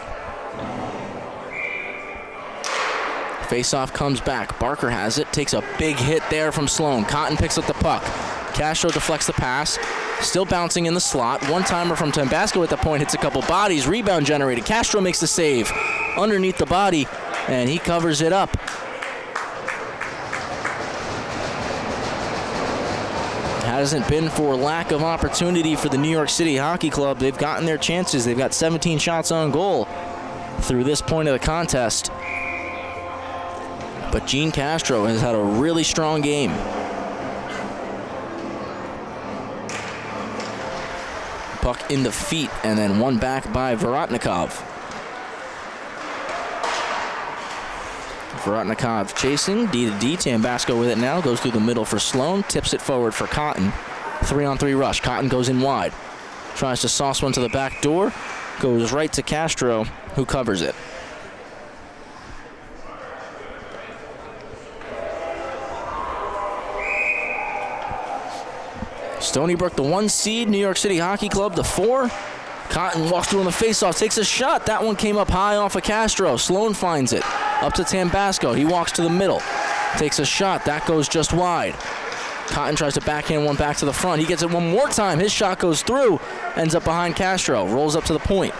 Faceoff comes back. Barker has it. Takes a big hit there from Sloan. Cotton picks up the puck. Castro deflects the pass. Still bouncing in the slot. One-timer from Tambasco at the point. Hits a couple bodies. Rebound generated. Castro makes the save underneath the body, and he covers it up. Hasn't been for lack of opportunity for the New York City Hockey Club. They've gotten their chances. They've got 17 shots on goal through this point of the contest. But Gene Castro has had a really strong game. Puck in the feet, and then one back by Vorotnikov. Vorotnikov chasing, D to D. Tambasco with it now, goes through the middle for Sloan, tips it forward for Cotton. 3-on-3 rush. Cotton goes in wide. Tries to sauce one to the back door. Goes right to Castro, who covers it. Stony Brook, the 1 seed. New York City Hockey Club, the 4. Cotton walks through on the faceoff, takes a shot. That one came up high off of Castro. Sloan finds it. Up to Tambasco. He walks to the middle. Takes a shot. That goes just wide. Cotton tries to backhand one back to the front. He gets it one more time. His shot goes through. Ends up behind Castro. Rolls up to the point.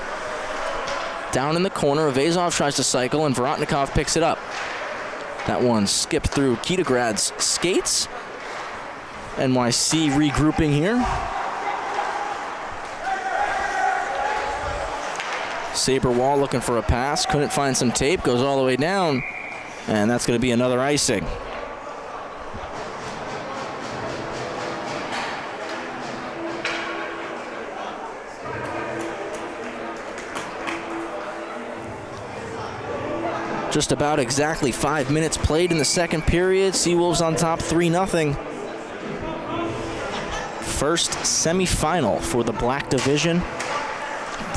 Down in the corner, Avazov tries to cycle, and Vorotnikov picks it up. That one skipped through Kitagrad's skates. NYC regrouping here. Saber Wall looking for a pass. Couldn't find some tape. Goes all the way down. And that's going to be another icing. Just about exactly 5 minutes played in the second period. Seawolves on top 3-0. First semifinal for the Black Division.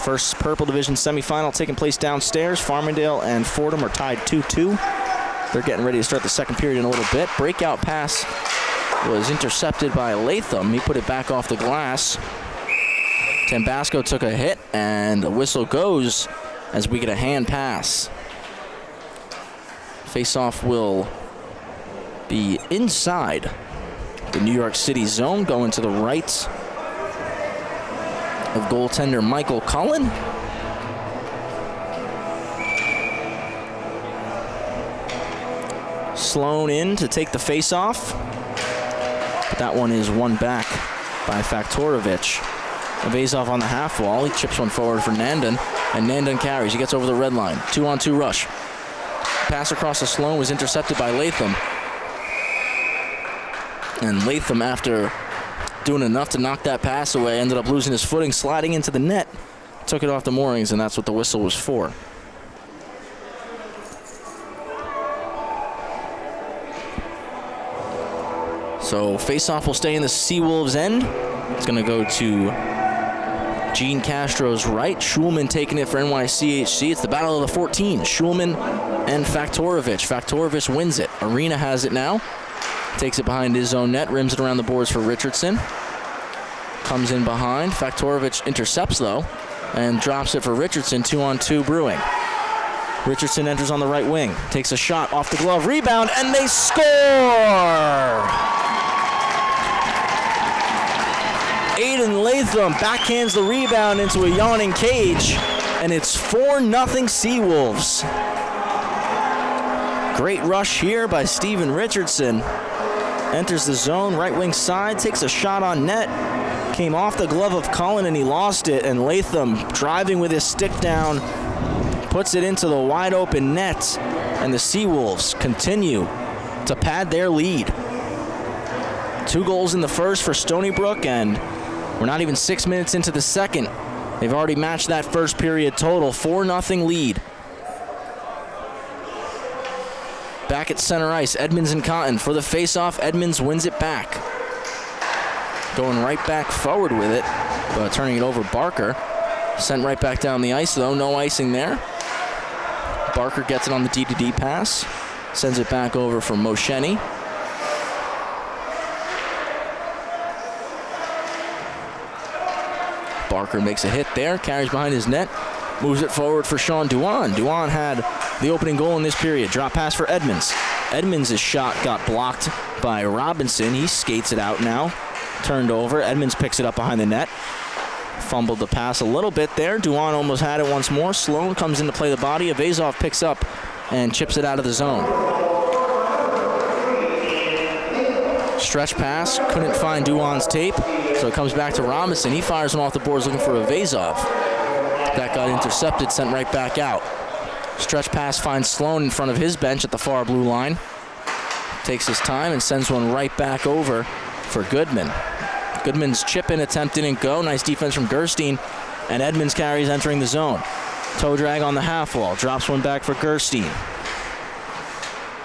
First Purple Division semifinal taking place downstairs. Farmingdale and Fordham are tied 2-2. They're getting ready to start the second period in a little bit. Breakout pass was intercepted by Latham. He put it back off the glass. Tambasco took a hit, and the whistle goes as we get a hand pass. Faceoff will be inside the New York City zone, going to the right of goaltender Michael Cullen. Sloan in to take the faceoff. But that one is won back by Faktorovich. Avazov on the half wall. He chips one forward for Nandan, and Nandan carries. He gets over the red line. 2-on-2 rush. Pass across to Sloan was intercepted by Latham. And Latham, after doing enough to knock that pass away, ended up losing his footing, sliding into the net. Took it off the moorings, and that's what the whistle was for. So faceoff will stay in the Seawolves end. It's going to go to Gene Castro's right. Schulman taking it for NYCHC. It's the battle of the 14. Schulman and Faktorovich. Faktorovich wins it. Arena has it now. Takes it behind his own net. Rims it around the boards for Richardson. Comes in behind. Faktorovich intercepts, though, and drops it for Richardson. 2-on-2 brewing. Richardson enters on the right wing. Takes a shot off the glove. Rebound, and they score! Aiden Latham backhands the rebound into a yawning cage, and it's 4-0 Seawolves. Great rush here by Steven Richardson. enters the zone, right wing side, takes a shot on net. Came off the glove of Cullen and he lost it, and Latham driving with his stick down, puts it into the wide open net, and the Seawolves continue to pad their lead. 2 goals in the first for Stony Brook, and we're not even 6 minutes into the second. They've already matched that first period total, 4-0 lead. Back at center ice, Edmonds and Cotton for the face-off. Edmonds wins it back. Going right back forward with it, but turning it over Barker. Sent right back down the ice, though. No icing there. Barker gets it on the D-to-D pass. Sends it back over for Mosheni. Barker makes a hit there, carries behind his net, moves it forward for Sean Duan. Duan had the opening goal in this period. Drop pass for Edmonds. Edmonds' shot got blocked by Robinson. He skates it out now. Turned over. Edmonds picks it up behind the net. Fumbled the pass a little bit there. Duan almost had it once more. Sloan comes in to play the body. Avazov picks up and chips it out of the zone. Stretch pass. Couldn't find Duan's tape, so it comes back to Robinson. He fires him off the boards looking for Avazov. That got intercepted, sent right back out. Stretch pass finds Sloan in front of his bench at the far blue line. Takes his time and sends one right back over for Goodman. Goodman's chip-in attempt didn't go. Nice defense from Gerstein, and Edmonds carries entering the zone. Toe drag on the half wall. Drops one back for Gerstein.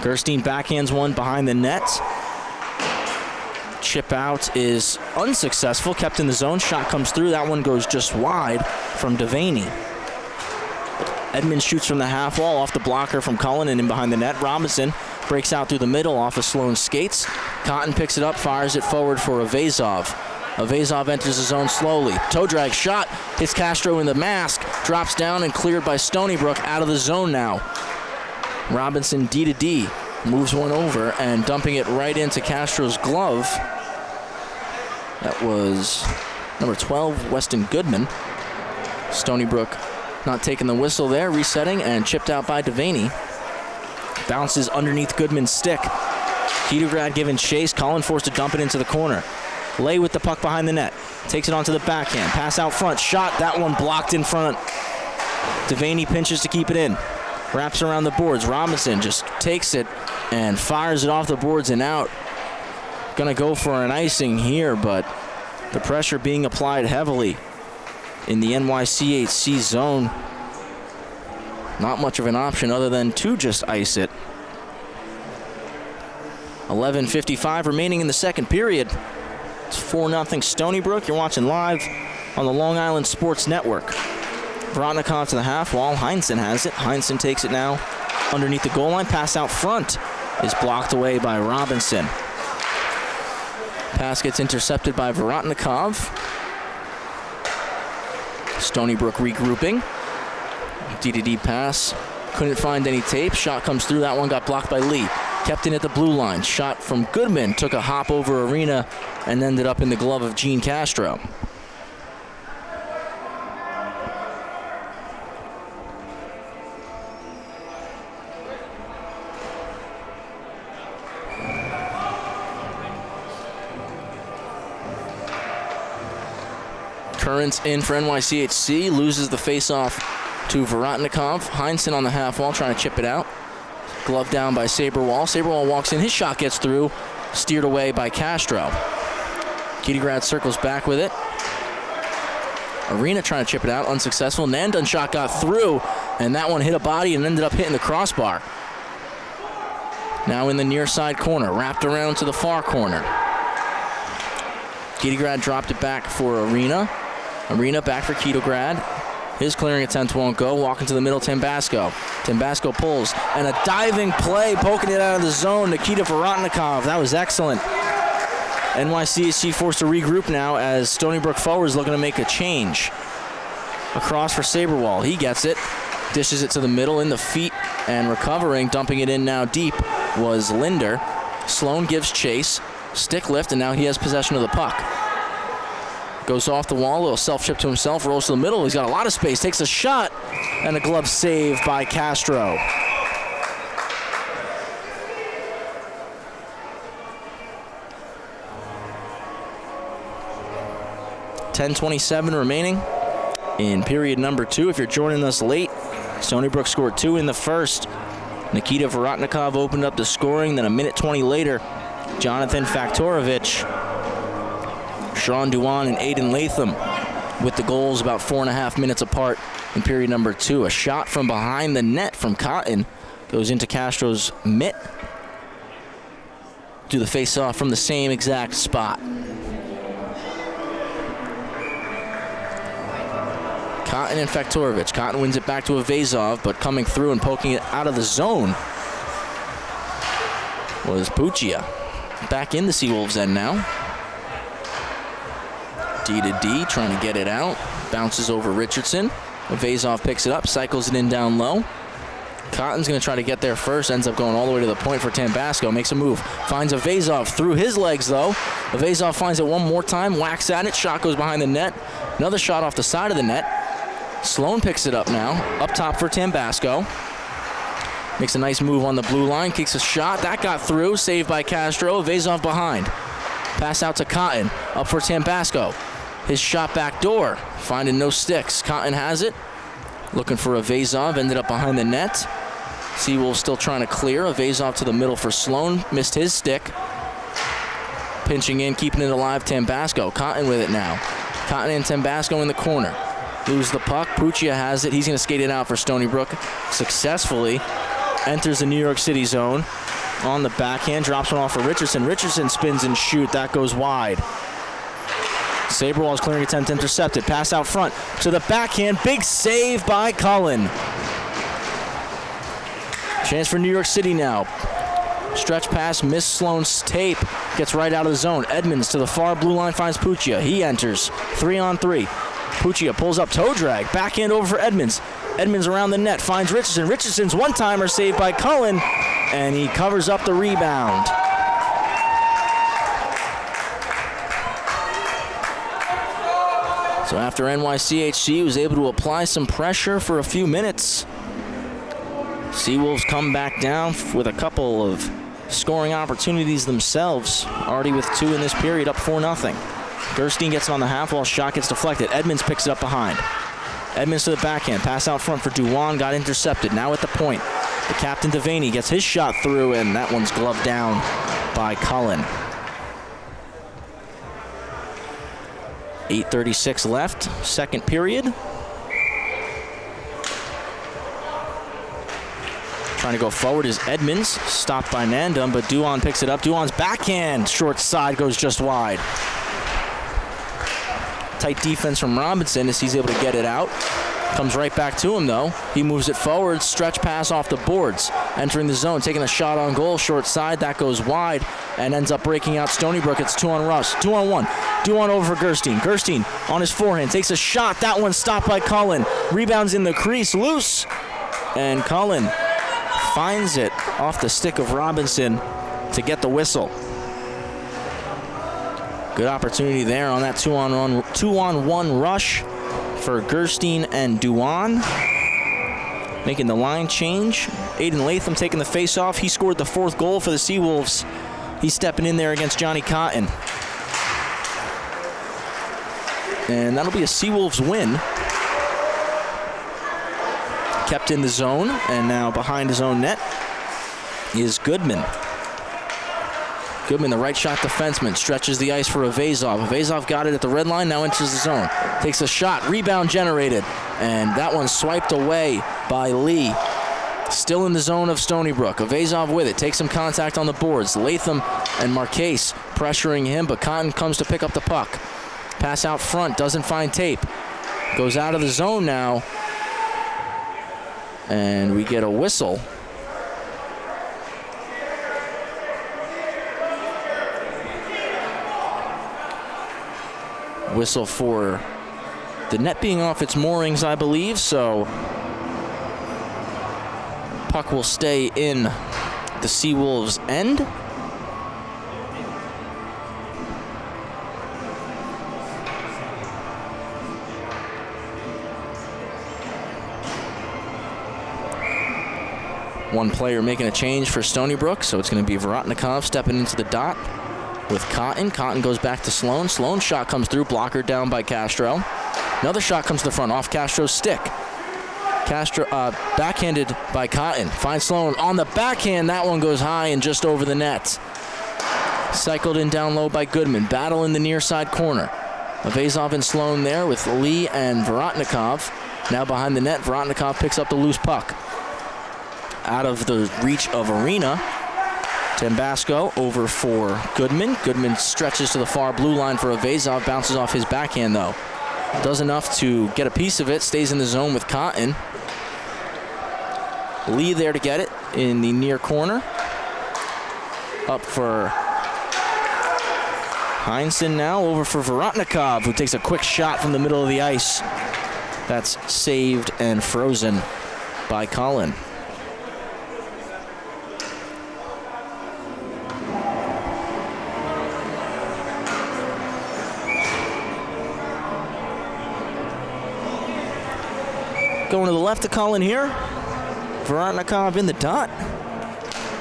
Gerstein backhands one behind the net. Chip out is unsuccessful. Kept in the zone. Shot comes through. That one goes just wide from Devaney. Edmonds shoots from the half wall off the blocker from Cullen and in behind the net. Robinson breaks out through the middle off of Sloan's skates. Cotton picks it up, fires it forward for Avazov. Avazov enters the zone slowly. Toe drag shot, hits Castro in the mask, drops down and cleared by Stony Brook out of the zone now. Robinson D-to-D moves one over and dumping it right into Castro's glove. That was number 12, Weston Goodman. Stony Brook not taking the whistle there, resetting and chipped out by Devaney. Bounces underneath Goodman's stick. Ketograd given chase. Collin forced to dump it into the corner. Lay with the puck behind the net. Takes it onto the backhand. Pass out front. Shot. That one blocked in front. Devaney pinches to keep it in. Wraps around the boards. Robinson just takes it and fires it off the boards and out. Gonna go for an icing here, but the pressure being applied heavily in the NYCHC zone. Not much of an option other than to just ice it. 11:55 remaining in the second period. It's 4-0 Stony Brook. You're watching live on the Long Island Sports Network. Vrotnikov to the half wall. Heinsohn has it. Heinsohn takes it now underneath the goal line. Pass out front is blocked away by Robinson. Pass gets intercepted by Vrotnikov. Stony Brook regrouping. D-to-D pass. Couldn't find any tape. Shot comes through. That one got blocked by Lee. Kept in at the blue line. Shot from Goodman. Took a hop over Arena and ended up in the glove of Gene Castro. Currents in for NYCHC. Loses the faceoff to Vrotnikov. Heinsohn on the half wall trying to chip it out. Glove down by Saberwall. Saberwall walks in. His shot gets through. Steered away by Castro. Ketograd circles back with it. Arena trying to chip it out. Unsuccessful. Nandan's shot got through, and that one hit a body and ended up hitting the crossbar. Now in the near side corner. Wrapped around to the far corner. Ketograd dropped it back for Arena. Arena back for Ketograd. His clearing attempt won't go. Walking to the middle, Tambasco. Tambasco pulls. And a diving play, poking it out of the zone. Nikita Vrotnikov. That was excellent. NYCHC forced to regroup now as Stony Brook forwards looking to make a change. Across for Saberwall. He gets it. Dishes it to the middle in the feet and recovering. Dumping it in now deep was Linder. Sloan gives chase. Stick lift, and now he has possession of the puck. Goes off the wall, a little self-chip to himself, rolls to the middle. He's got a lot of space, takes a shot, and a glove save by Castro. 10:27 remaining in period number 2. If you're joining us late, Stony Brook scored 2 in the first. Nikita Vorotnikov opened up the scoring. Then a minute 20 later, Jonathan Faktorovich, Sean Duan, and Aiden Latham with the goals about 4.5 minutes apart in period number 2. A shot from behind the net from Cotton goes into Castro's mitt. Do the face-off from the same exact spot. Cotton and Faktorovich. Cotton wins it back to Avazov, but coming through and poking it out of the zone was Puccia. Back in the Seawolves end now. D to D, trying to get it out. Bounces over Richardson. Avazov picks it up, cycles it in down low. Cotton's going to try to get there first, ends up going all the way to the point for Tambasco, makes a move, finds Avazov through his legs though. Avazov finds it one more time, whacks at it, shot goes behind the net. Another shot off the side of the net. Sloan picks it up now, up top for Tambasco. Makes a nice move on the blue line, kicks a shot, that got through, saved by Castro. Avazov behind. Pass out to Cotton, up for Tambasco. His shot back door, finding no sticks. Cotton has it, looking for Avazov, ended up behind the net. Seawolves still trying to clear. Avazov to the middle for Sloan, missed his stick. Pinching in, keeping it alive, Tambasco. Cotton with it now. Cotton and Tambasco in the corner. Lose the puck, Puccia has it. He's going to skate it out for Stony Brook successfully. Enters the New York City zone. On the backhand, drops one off for Richardson. Richardson spins and shoot, that goes wide. Saberwall's clearing attempt intercepted. Pass out front to the backhand. Big save by Cullen. Chance for New York City now. Stretch pass, missed Sloan's tape. Gets right out of the zone. Edmonds to the far blue line, finds Puccia. He enters 3-on-3. Puccia pulls up toe drag. Backhand over for Edmonds. Edmonds around the net, finds Richardson. Richardson's one-timer saved by Cullen, and he covers up the rebound. So after NYCHC was able to apply some pressure for a few minutes, Seawolves come back down with a couple of scoring opportunities themselves. Already with 2 in this period, up 4-0. Gerstein gets it on the half wall, shot gets deflected. Edmonds picks it up behind. Edmonds to the backhand, pass out front for Duan, got intercepted. Now at the point, the captain Devaney gets his shot through, and that one's gloved down by Cullen. 8:36 left, second period. Trying to go forward is Edmonds, stopped by Nandum, but Duan picks it up. Duan's backhand, short side, goes just wide. Tight defense from Robinson as he's able to get it out. Comes right back to him though. He moves it forward, stretch pass off the boards. Entering the zone, taking a shot on goal, short side, that goes wide and ends up breaking out Stony Brook. It's 2-on-Russ, 2-on-1. Duan over for Gerstein. Gerstein on his forehand, takes a shot. That one's stopped by Cullen. Rebounds in the crease, loose. And Cullen finds it off the stick of Robinson to get the whistle. Good opportunity there on that 2-on-1 rush for Gerstein and Duan. Making the line change. Aiden Latham taking the face-off. He scored the 4th goal for the Seawolves. He's stepping in there against Johnny Cotton. And that'll be a Seawolves win. Kept in the zone, and now behind his own net is Goodman. Goodman, the right shot defenseman, stretches the ice for Avazov. Avazov got it at the red line, now enters the zone. Takes a shot, rebound generated, and that one swiped away by Lee. Still in the zone of Stony Brook. Avazov with it, takes some contact on the boards. Latham and Marquez pressuring him, but Cotton comes to pick up the puck. Pass out front, doesn't find tape. Goes out of the zone now, and we get a whistle. Whistle for the net being off its moorings, I believe, so puck will stay in the Seawolves' end. One player making a change for Stony Brook, so it's going to be Vorotnikov stepping into the dot. with Cotton. Cotton goes back to Sloan. Sloan's shot comes through, blocker down by Castro. Another shot comes to the front, off Castro's stick. Castro, backhanded by Cotton. Finds Sloan on the backhand. That one goes high and just over the net. Cycled in down low by Goodman. Battle in the near side corner. Avazov and Sloan there with Lee and Vorotnikov. Now behind the net, Vorotnikov picks up the loose puck. Out of the reach of Arena. Tambasco over for Goodman. Goodman stretches to the far blue line for Avazov. Bounces off his backhand though. Does enough to get a piece of it. Stays in the zone with Cotton. Lee there to get it in the near corner. Up for Heinsohn now, over for Vorotnikov, who takes a quick shot from the middle of the ice. That's saved and frozen by Collin. Going to the left of Collin here. Vorotnikov in the dot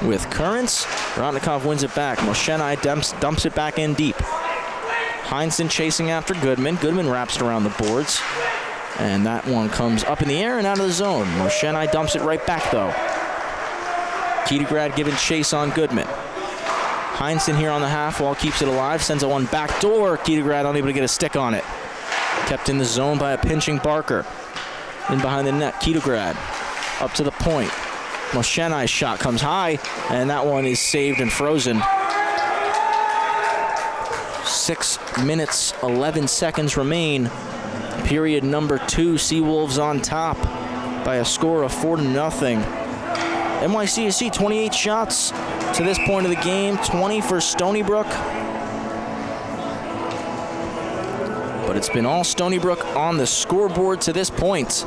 with Currents. Vorotnikov wins it back. Moshenai dumps it back in deep. Heinsohn chasing after Goodman. Goodman wraps it around the boards. And that one comes up in the air and out of the zone. Moshenai dumps it right back though. Kiedegrad giving chase on Goodman. Heinsohn here on the half wall, keeps it alive, sends it one back door. Kiedegrad unable to get a stick on it. Kept in the zone by a pinching Barker. In behind the net, Kiedegrad up to the point. Moshenai's shot comes high, and that one is saved and frozen. 6 minutes, 11 seconds remain. Period number 2, Seawolves on top by a score of 4-0. NYCHC 28 shots to this point of the game, 20 for Stony Brook. But it's been all Stony Brook on the scoreboard to this point.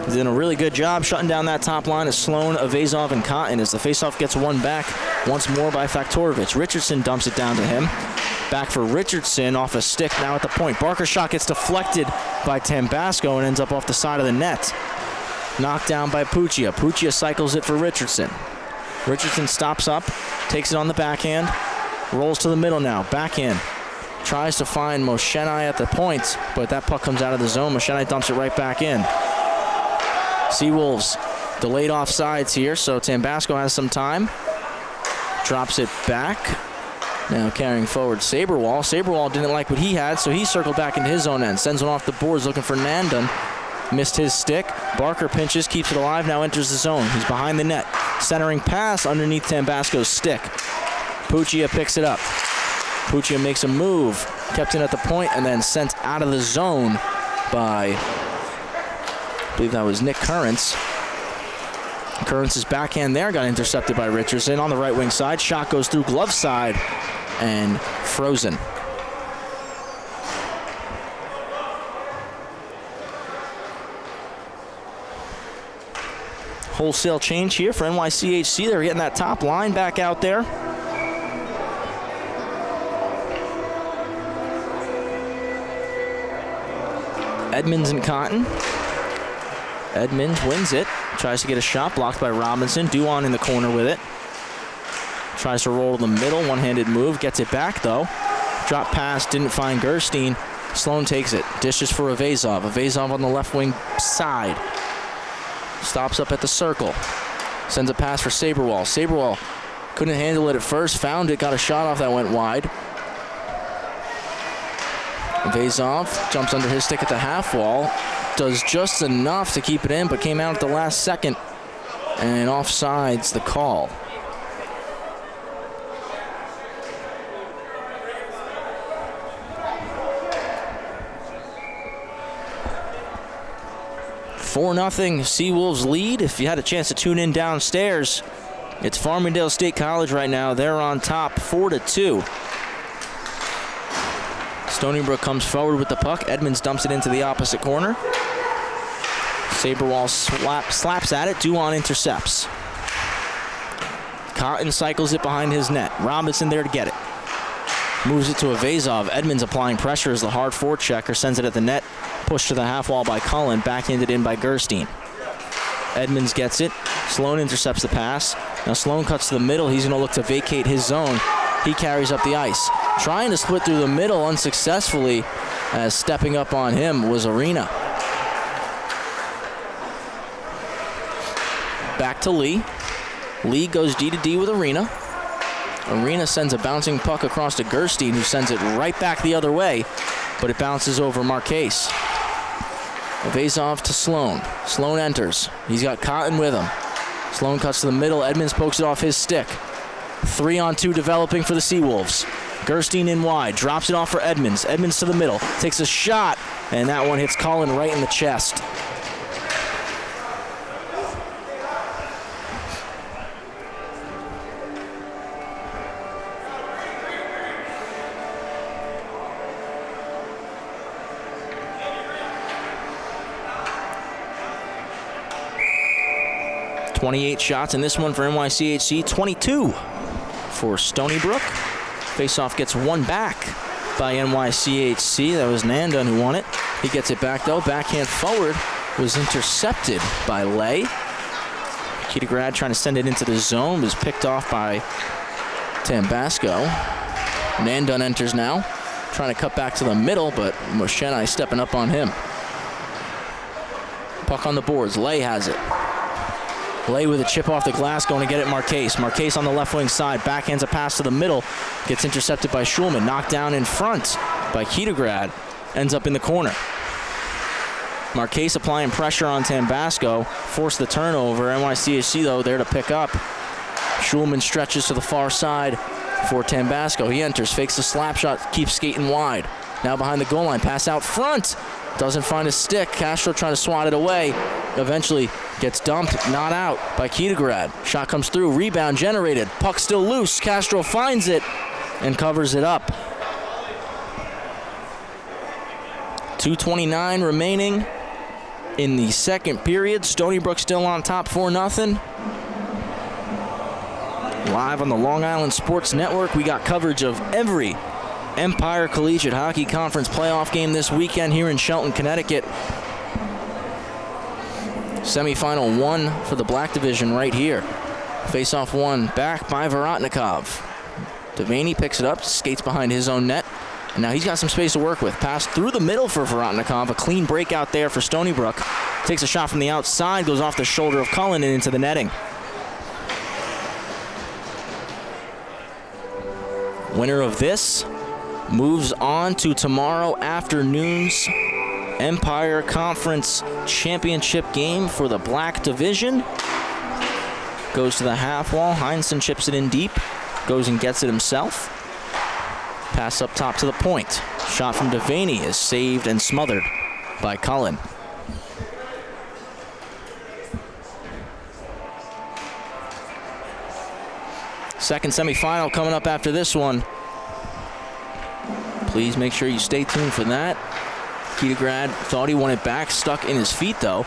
He's doing a really good job shutting down that top line of Sloan, Avazov, and Cotton as the faceoff gets won back once more by Faktorovich. Richardson dumps it down to him. Back for Richardson off a stick now at the point. Barker's shot gets deflected by Tambasco and ends up off the side of the net. Knocked down by Puccia. Puccia cycles it for Richardson. Richardson stops up, takes it on the backhand, rolls to the middle now. Backhand. Tries to find Moshenai at the point, but that puck comes out of the zone. Moshenai dumps it right back in. Seawolves delayed offsides here, so Tambasco has some time. Drops it back. Now carrying forward Saberwall. Saberwall didn't like what he had, so he circled back into his own end. Sends one off the boards looking for Nandon. Missed his stick. Barker pinches, keeps it alive, now enters the zone. He's behind the net. Centering pass underneath Tambasco's stick. Puccia picks it up. Puccia makes a move. Kept in at the point and then sent out of the zone by, I believe that was Nick Currents. Currents' backhand there got intercepted by Richardson on the right wing side. Shot goes through glove side and frozen. Wholesale change here for NYCHC. They're getting that top line back out there. Edmonds and Cotton. Edmonds wins it. Tries to get a shot, blocked by Robinson. Duan in the corner with it. Tries to roll to the middle, one-handed move. Gets it back, though. Drop pass, didn't find Gerstein. Sloan takes it. Dishes for Avazov. Avazov on the left wing side. Stops up at the circle. Sends a pass for Saberwall. Saberwall couldn't handle it at first. Found it, got a shot off that went wide. Avazov jumps under his stick at the half wall. Does just enough to keep it in, but came out at the last second. And offsides the call. Four 0 Seawolves lead. If you had a chance to tune in downstairs, it's Farmingdale State College right now. They're on top, 4-2. Stony Brook comes forward with the puck. Edmonds dumps it into the opposite corner. Saberwall slaps at it. Duan intercepts. Cotton cycles it behind his net. Robinson there to get it. Moves it to Avazov. Edmonds applying pressure as the hard forechecker sends it at the net. Pushed to the half wall by Cullen. Backhanded in by Gerstein. Edmonds gets it. Sloan intercepts the pass. Now Sloan cuts to the middle. He's going to look to vacate his zone. He carries up the ice. Trying to split through the middle unsuccessfully, as stepping up on him was Arena. Back to Lee. Lee goes D to D with Arena. Arena sends a bouncing puck across to Gerstein, who sends it right back the other way, but it bounces over Marquez. Avazov to Sloan. Sloan enters. He's got Cotton with him. Sloan cuts to the middle. Edmonds pokes it off his stick. 3-on-2 developing for the Seawolves. Gerstein in wide. Drops it off for Edmonds. Edmonds to the middle. Takes a shot, and that one hits Cullen right in the chest. .28 shots in this one for NYCHC, 22 for Stony Brook. Faceoff gets one back by NYCHC. That was Nandan who won it. He gets it back though. Backhand forward was intercepted by Lay. Kittigrad trying to send it into the zone, was picked off by Tambasco. Nandan enters now, trying to cut back to the middle, but Moshenai stepping up on him. Puck on the boards. Lay has it. Lay with a chip off the glass, going to get it Marquez. Marquez on the left wing side, backhands a pass to the middle, gets intercepted by Schulman, knocked down in front by Kittigrad, ends up in the corner. Marquez applying pressure on Tambasco, forced the turnover. NYCHC though there to pick up. Schulman stretches to the far side for Tambasco. He enters, fakes the slap shot, keeps skating wide. Now behind the goal line, pass out front. Doesn't find a stick. Castro trying to swat it away. Eventually gets dumped, not out by Kittigrad. Shot comes through, rebound generated. Puck still loose. Castro finds it and covers it up. 2:29 remaining in the second period. Stony Brook still on top 4-0. Live on the Long Island Sports Network, we got coverage of every Empire Collegiate Hockey Conference playoff game this weekend here in Shelton, Connecticut. Semifinal 1 for the Black Division right here. Face-off 1 back by Vorotnikov. Devaney picks it up, skates behind his own net, and now he's got some space to work with. Pass through the middle for Vorotnikov. A clean break out there for Stony Brook. Takes a shot from the outside, goes off the shoulder of Cullen and into the netting. Winner of this moves on to tomorrow afternoon's Empire Conference Championship game for the Black Division. Goes to the half wall. Heinsohn chips it in deep. Goes and gets it himself. Pass up top to the point. Shot from Devaney is saved and smothered by Cullen. Second semifinal coming up after this one. Please make sure you stay tuned for that. Kittigrad thought he won it back, stuck in his feet though.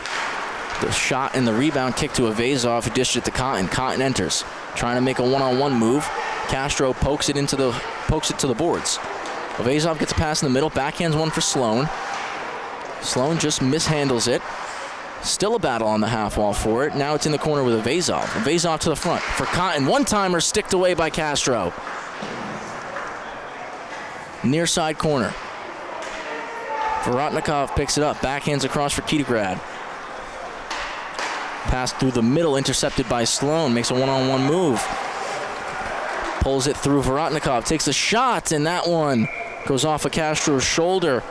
The shot and the rebound kick to Avazov, who dished it to Cotton. Cotton enters, trying to make a one-on-one move. Castro pokes it to the boards. Avazov gets a pass in the middle, backhands one for Sloan. Sloan just mishandles it. Still a battle on the half wall for it. Now it's in the corner with Avazov. Avazov to the front for Cotton. One-timer sticked away by Castro. Near side corner. Vorotnikov picks it up, backhands across for Kittigrad. Pass through the middle, intercepted by Sloan, makes a one-on-one move. Pulls it through Vorotnikov, takes a shot, and that one goes off of Castro's shoulder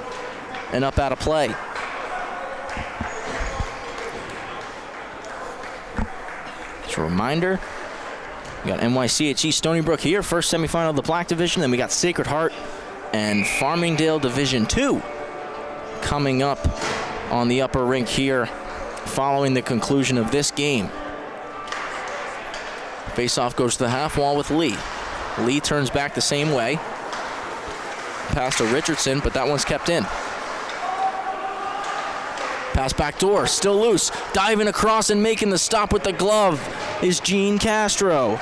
and up out of play. Just a reminder, we got NYCHC Stony Brook here, first semifinal of the Black Division, then we got Sacred Heart and Farmingdale Division 2 coming up on the upper rink here following the conclusion of this game. Faceoff goes to the half wall with Lee. Lee turns back the same way. Pass to Richardson, but that one's kept in. Pass back door, still loose. Diving across and making the stop with the glove is Gene Castro.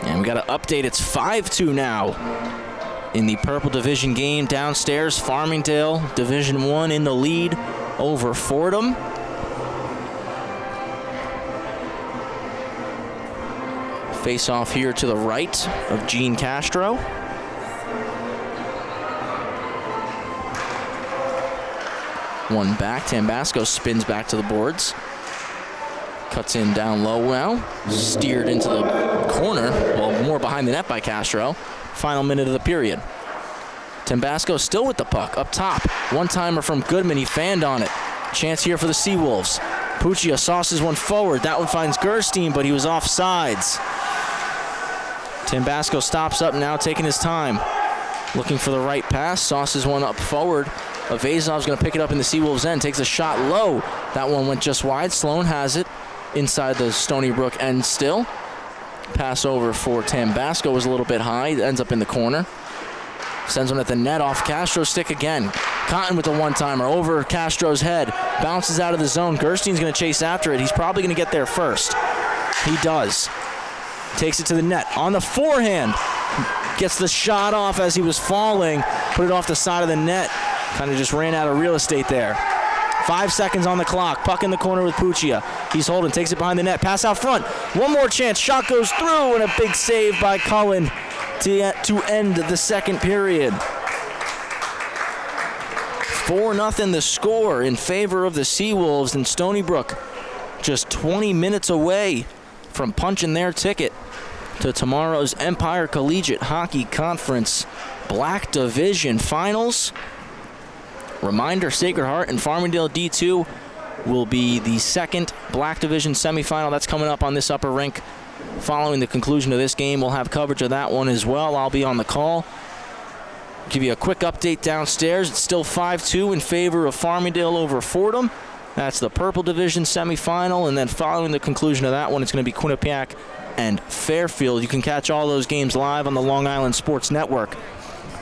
And we got to update, it's 5-2 now in the Purple Division game downstairs. Farmingdale Division 1 in the lead over Fordham. Face off here to the right of Gene Castro. One back. Tambasco spins back to the boards. Cuts in down low now. Steered into the corner. Well, more behind the net by Castro. Final minute of the period. Tambasco still with the puck up top. One-timer from Goodman. He fanned on it. Chance here for the Seawolves. Puccia sauces one forward. That one finds Gerstein, but he was offsides. Tambasco stops up now, taking his time. Looking for the right pass. Sauces one up forward. Avazov's going to pick it up in the Seawolves' end. Takes a shot low. That one went just wide. Sloan has it inside the Stony Brook end still. Pass over for Tambasco was a little bit high. It ends up in the corner. Sends one at the net off Castro's stick again. Cotton with the one-timer over Castro's head. Bounces out of the zone. Gerstein's going to chase after it. He's probably going to get there first. He does. Takes it to the net. On the forehand. Gets the shot off as he was falling. Put it off the side of the net. Kind of just ran out of real estate there. 5 seconds on the clock. Puck in the corner with Puccia. He's holding. Takes it behind the net. Pass out front. One more chance. Shot goes through, and a big save by Cullen to end the second period. 4-0 the score in favor of the Seawolves, and Stony Brook just 20 minutes away from punching their ticket to tomorrow's Empire Collegiate Hockey Conference Black Division Finals. Reminder, Sacred Heart and Farmingdale D2 will be the second Black Division semifinal. That's coming up on this upper rink. Following the conclusion of this game, we'll have coverage of that one as well. I'll be on the call. Give you a quick update downstairs. It's still 5-2 in favor of Farmingdale over Fordham. That's the Purple Division semifinal, and then following the conclusion of that one, it's going to be Quinnipiac and Fairfield. You can catch all those games live on the Long Island Sports Network.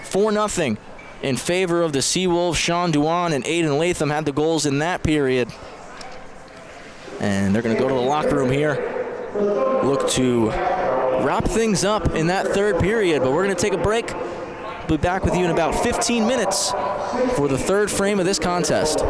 4-0 in favor of the Seawolves. Sean Duan and Aiden Latham had the goals in that period. And they're going to go to the locker room here. Look to wrap things up in that third period, but we're going to take a break. We'll be back with you in about 15 minutes for the third frame of this contest.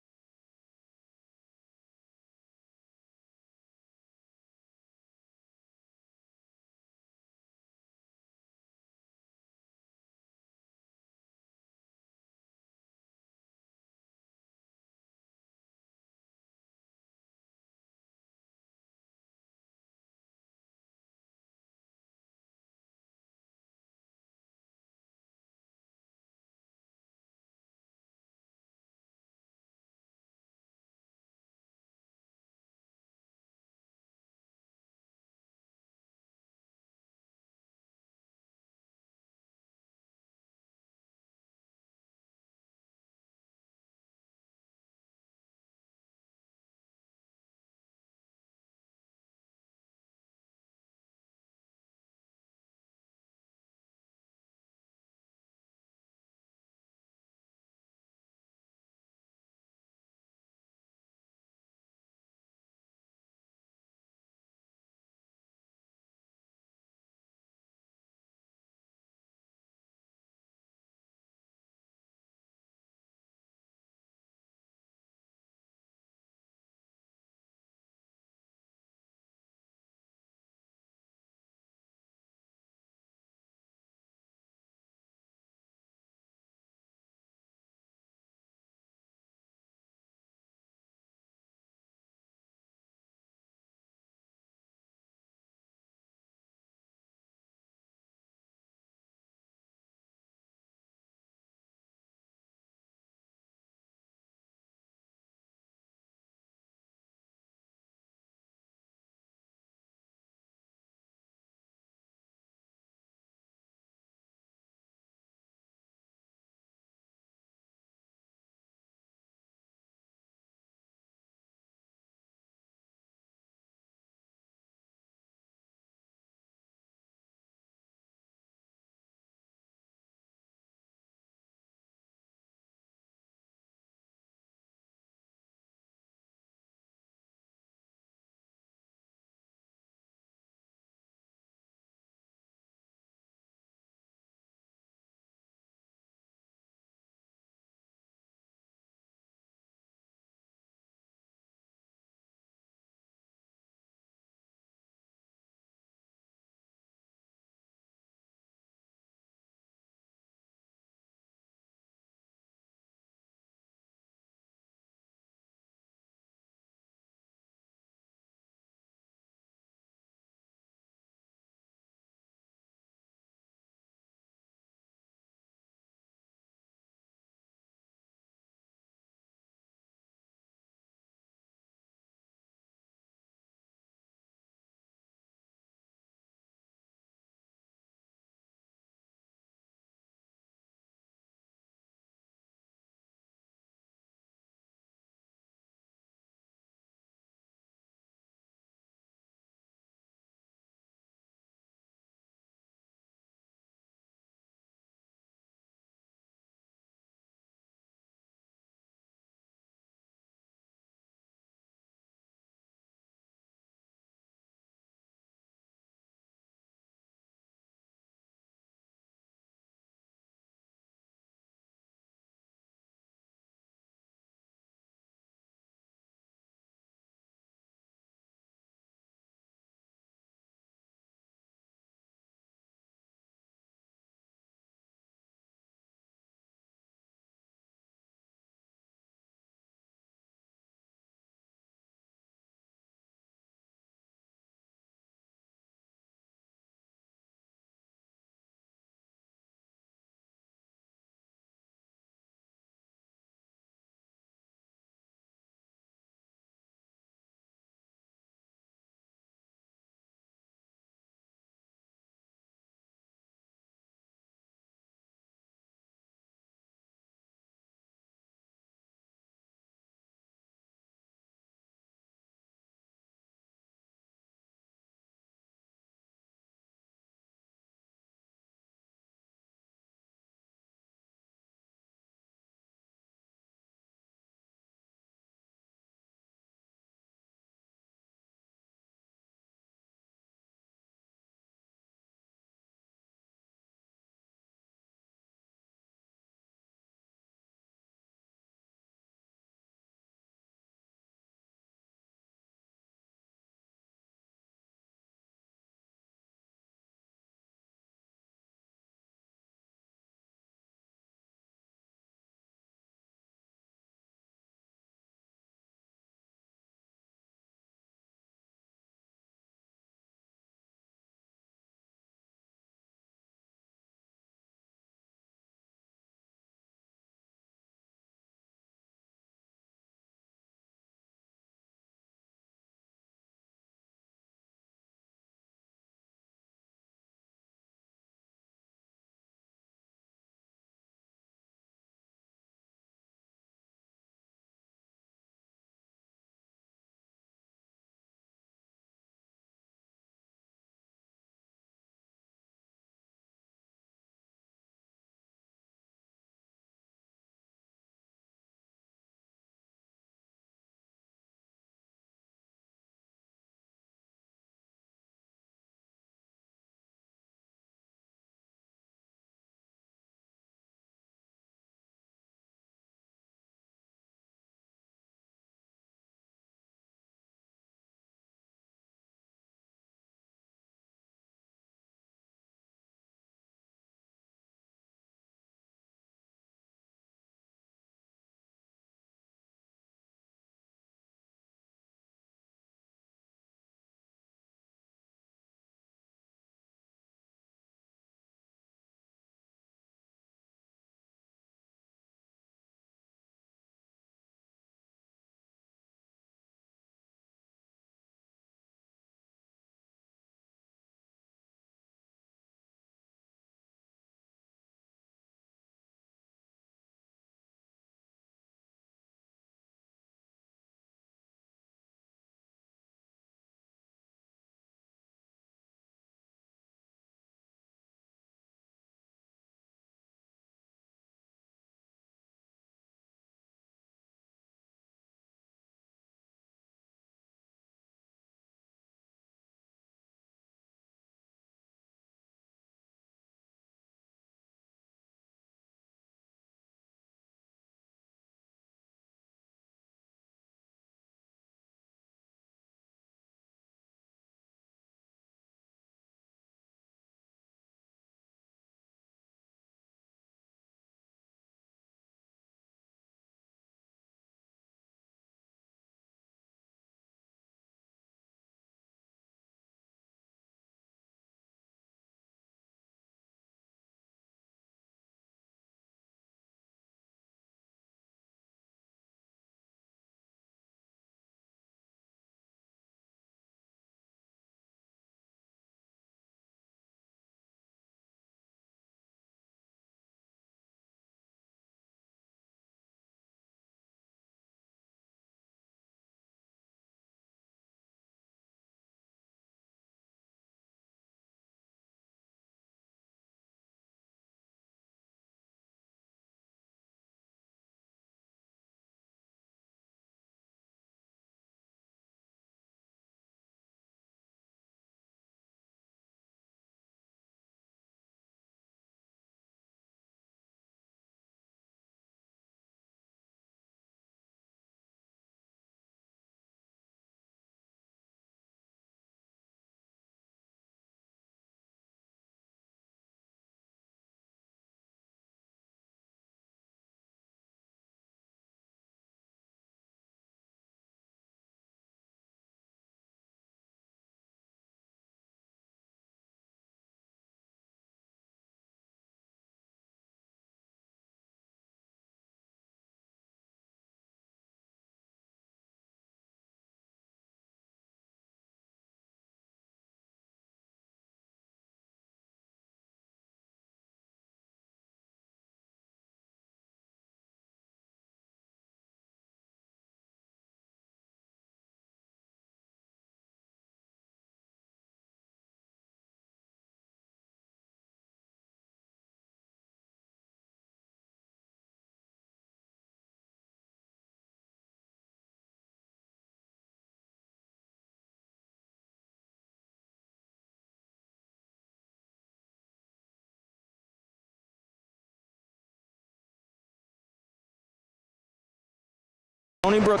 Stony Brook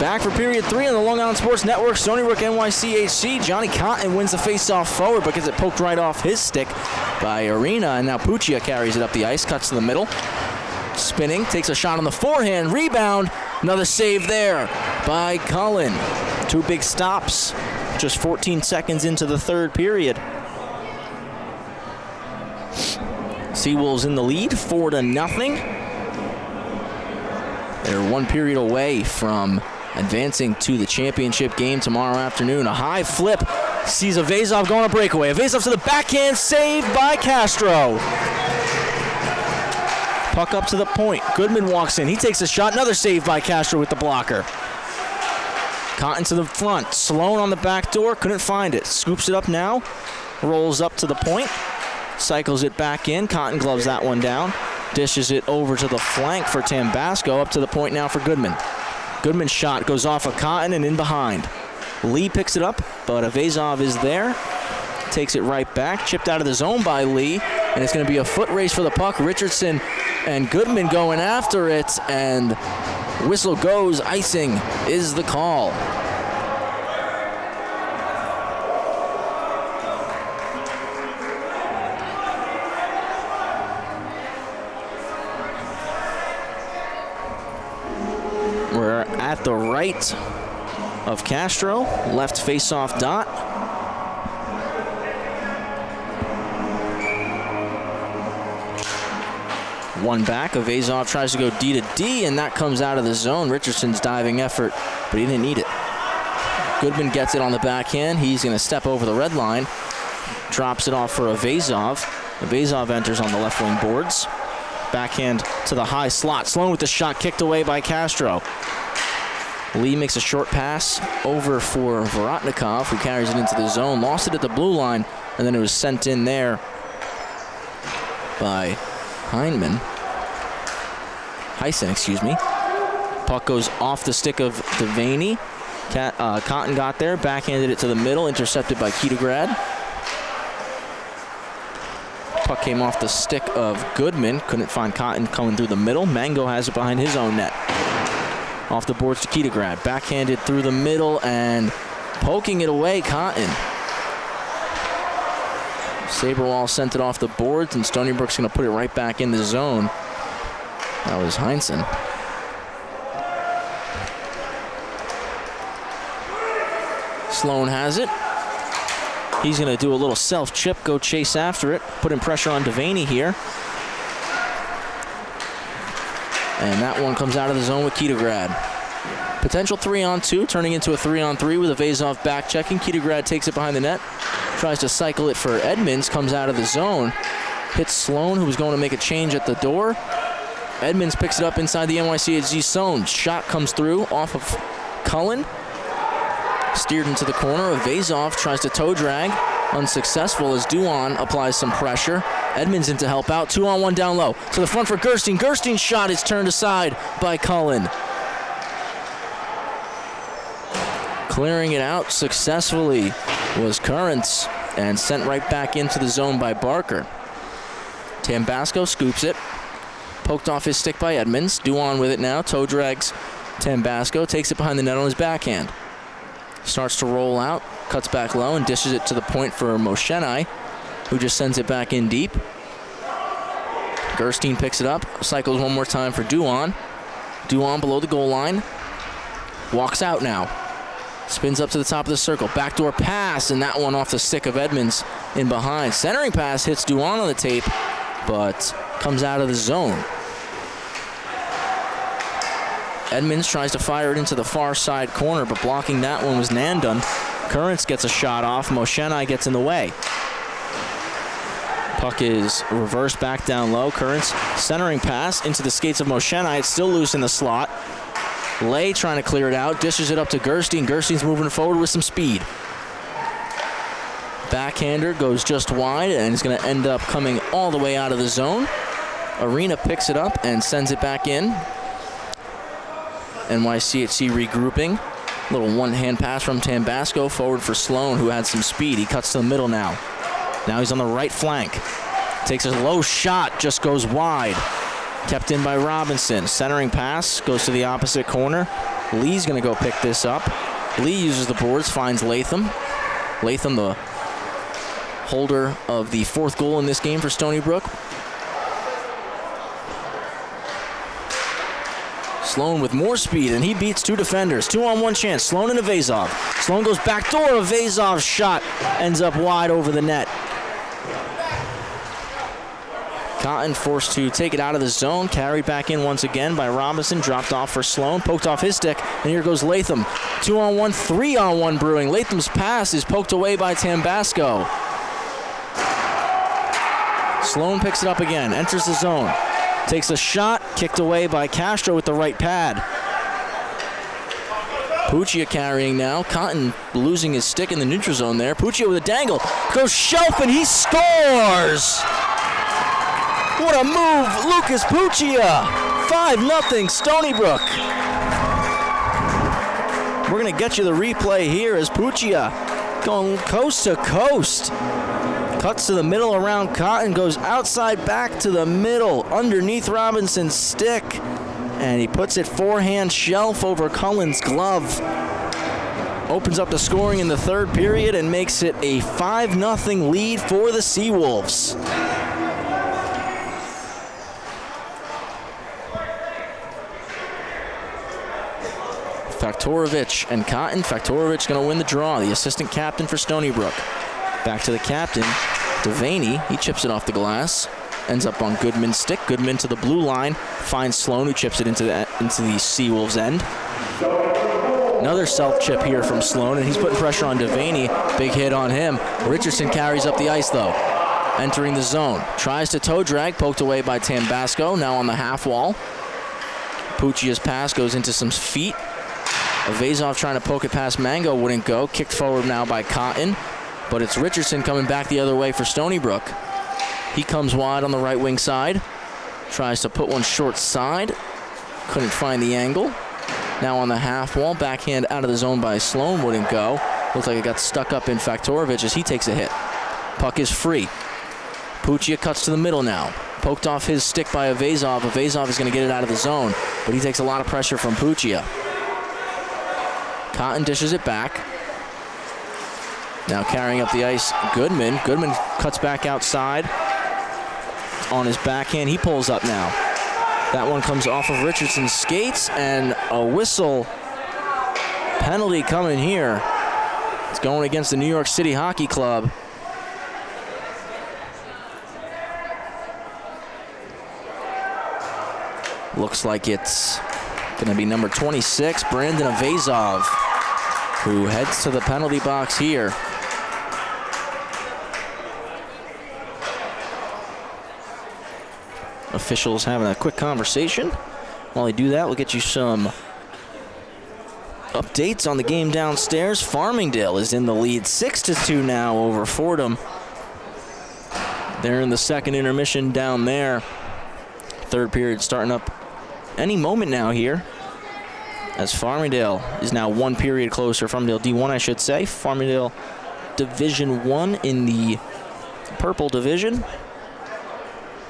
back for period 3 on the Long Island Sports Network. Stony Brook NYCHC. Johnny Cotton wins the face-off forward but gets it poked right off his stick by Arena. And now Puccia carries it up the ice, cuts to the middle. Spinning, takes a shot on the forehand, rebound. Another save there by Cullen. 2 big stops, just 14 seconds into the third period. Seawolves in the lead, 4-0. They're 1 period away from advancing to the championship game tomorrow afternoon. A high flip sees Avezov going on a breakaway. Avezov to the backhand, saved by Castro. Puck up to the point. Goodman walks in. He takes a shot. Another save by Castro with the blocker. Cotton to the front. Sloan on the back door. Couldn't find it. Scoops it up now. Rolls up to the point. Cycles it back in. Cotton gloves that one down. Dishes it over to the flank for Tambasco. Up to the point now for Goodman. Goodman's shot goes off of Cotton and in behind. Lee picks it up, but Avezov is there. Takes it right back. Chipped out of the zone by Lee. And it's going to be a foot race for the puck. Richardson and Goodman going after it. And whistle goes. Icing is the call. We're at the right of Castro. Left face-off dot. One back. Avezov tries to go D to D, and that comes out of the zone. Richardson's diving effort, but he didn't need it. Goodman gets it on the backhand. He's going to step over the red line. Drops it off for Avezov. Avezov enters on the left wing boards. Backhand to the high slot. Sloan with the shot kicked away by Castro. Lee makes a short pass over for Vorotnikov, who carries it into the zone. Lost it at the blue line, and then it was sent in there by Heisen, excuse me. Puck goes off the stick of Devaney. Cotton got there, backhanded it to the middle, intercepted by Kitagrad. Puck came off the stick of Goodman. Couldn't find Cotton coming through the middle. Mango has it behind his own net. Off the boards to Kitagrad. Backhanded through the middle and poking it away, Cotton. Saberwall sent it off the boards, and Stony Brook's going to put it right back in the zone. That was Heinsohn. Sloan has it. He's going to do a little self-chip, go chase after it, putting pressure on Devaney here. And that one comes out of the zone with Kitagrad. Potential 3-on-2, turning into a 3-on-3 with Avezov back checking. Kitagrad takes it behind the net. Tries to cycle it for Edmonds, comes out of the zone. Hits Sloan, who was going to make a change at the door. Edmonds picks it up inside the NYCHC zone. Shot comes through off of Cullen. Steered into the corner. Avezov tries to toe drag. Unsuccessful as Duan applies some pressure. Edmonds in to help out. 2-on-1 down low. To the front for Gerstein. Gerstein's shot is turned aside by Cullen. Clearing it out successfully was Currents and sent right back into the zone by Barker. Tambasco scoops it. Poked off his stick by Edmonds. Duan with it now. Toe drags Tambasco. Takes it behind the net on his backhand. Starts to roll out. Cuts back low and dishes it to the point for Moshenai, who just sends it back in deep. Gerstein picks it up. Cycles one more time for Duan. Duan below the goal line. Walks out now. Spins up to the top of the circle. Backdoor pass, and that one off the stick of Edmonds in behind. Centering pass hits Duan on the tape, but comes out of the zone. Edmonds tries to fire it into the far side corner, but blocking that one was Nandun. Currents gets a shot off. Moshenai gets in the way. Puck is reversed back down low. Currents centering pass into the skates of Moshenai. It's still loose in the slot. Lay trying to clear it out. Dishes it up to Gerstein. Gerstein's moving forward with some speed. Backhander goes just wide and is going to end up coming all the way out of the zone. Arena picks it up and sends it back in. NYCHC regrouping. Little one-hand pass from Tambasco forward for Sloan, who had some speed. He cuts to the middle now. Now he's on the right flank. Takes a low shot, just goes wide. Kept in by Robinson. Centering pass goes to the opposite corner. Lee's going to go pick this up. Lee uses the boards, finds Latham. Latham, the holder of the 4th goal in this game for Stony Brook. Sloan with more speed, and he beats 2 defenders. 2-on-1 chance. Sloan and Avazov. Sloan goes back door. Avazov's shot ends up wide over the net. Cotton forced to take it out of the zone. Carried back in once again by Robinson. Dropped off for Sloan. Poked off his stick. And here goes Latham. 2-on-1, 3-on-1 brewing. Latham's pass is poked away by Tambasco. Sloan picks it up again. Enters the zone. Takes a shot. Kicked away by Castro with the right pad. Puccia carrying now. Cotton losing his stick in the neutral zone there. Puccia with a dangle. Goes shelf and he scores! What a move, Lucas Puccia. 5-0 Stony Brook. We're going to get you the replay here as Puccia going coast to coast. Cuts to the middle around Cotton, goes outside back to the middle underneath Robinson's stick. And he puts it forehand shelf over Cullen's glove. Opens up the scoring in the 3rd period and makes it a 5-0 lead for the Seawolves. Faktorovich and Cotton. Faktorovich going to win the draw, the assistant captain for Stony Brook. Back to the captain, Devaney. He chips it off the glass. Ends up on Goodman's stick. Goodman to the blue line. Finds Sloan, who chips it into the Seawolves' end. Another self-chip here from Sloan, and he's putting pressure on Devaney. Big hit on him. Richardson carries up the ice, though. Entering the zone. Tries to toe drag. Poked away by Tambasco. Now on the half wall. Puccia's pass goes into some feet. Avazov trying to poke it past Mango. Wouldn't go. Kicked forward now by Cotton. But it's Richardson coming back the other way for Stony Brook. He comes wide on the right wing side. Tries to put one short side. Couldn't find the angle. Now on the half wall. Backhand out of the zone by Sloan. Wouldn't go. Looks like it got stuck up in Faktorovich as he takes a hit. Puck is free. Puccia cuts to the middle now. Poked off his stick by Avazov. Avazov is going to get it out of the zone. But he takes a lot of pressure from Puccia. Cotton dishes it back. Now carrying up the ice, Goodman. Goodman cuts back outside. On his backhand, he pulls up now. That one comes off of Richardson's skates, and a whistle penalty coming here. It's going against the New York City Hockey Club. Looks like it's going to be number 26, Brandon Avazov, who heads to the penalty box here. Officials having a quick conversation. While they do that, we'll get you some updates on the game downstairs. Farmingdale is in the lead, 6-2 now over Fordham. They're in the 2nd intermission down there. 3rd period starting up any moment now here, as Farmingdale is now 1 period closer. Farmingdale D1, I should say. Farmingdale Division 1 in the purple division.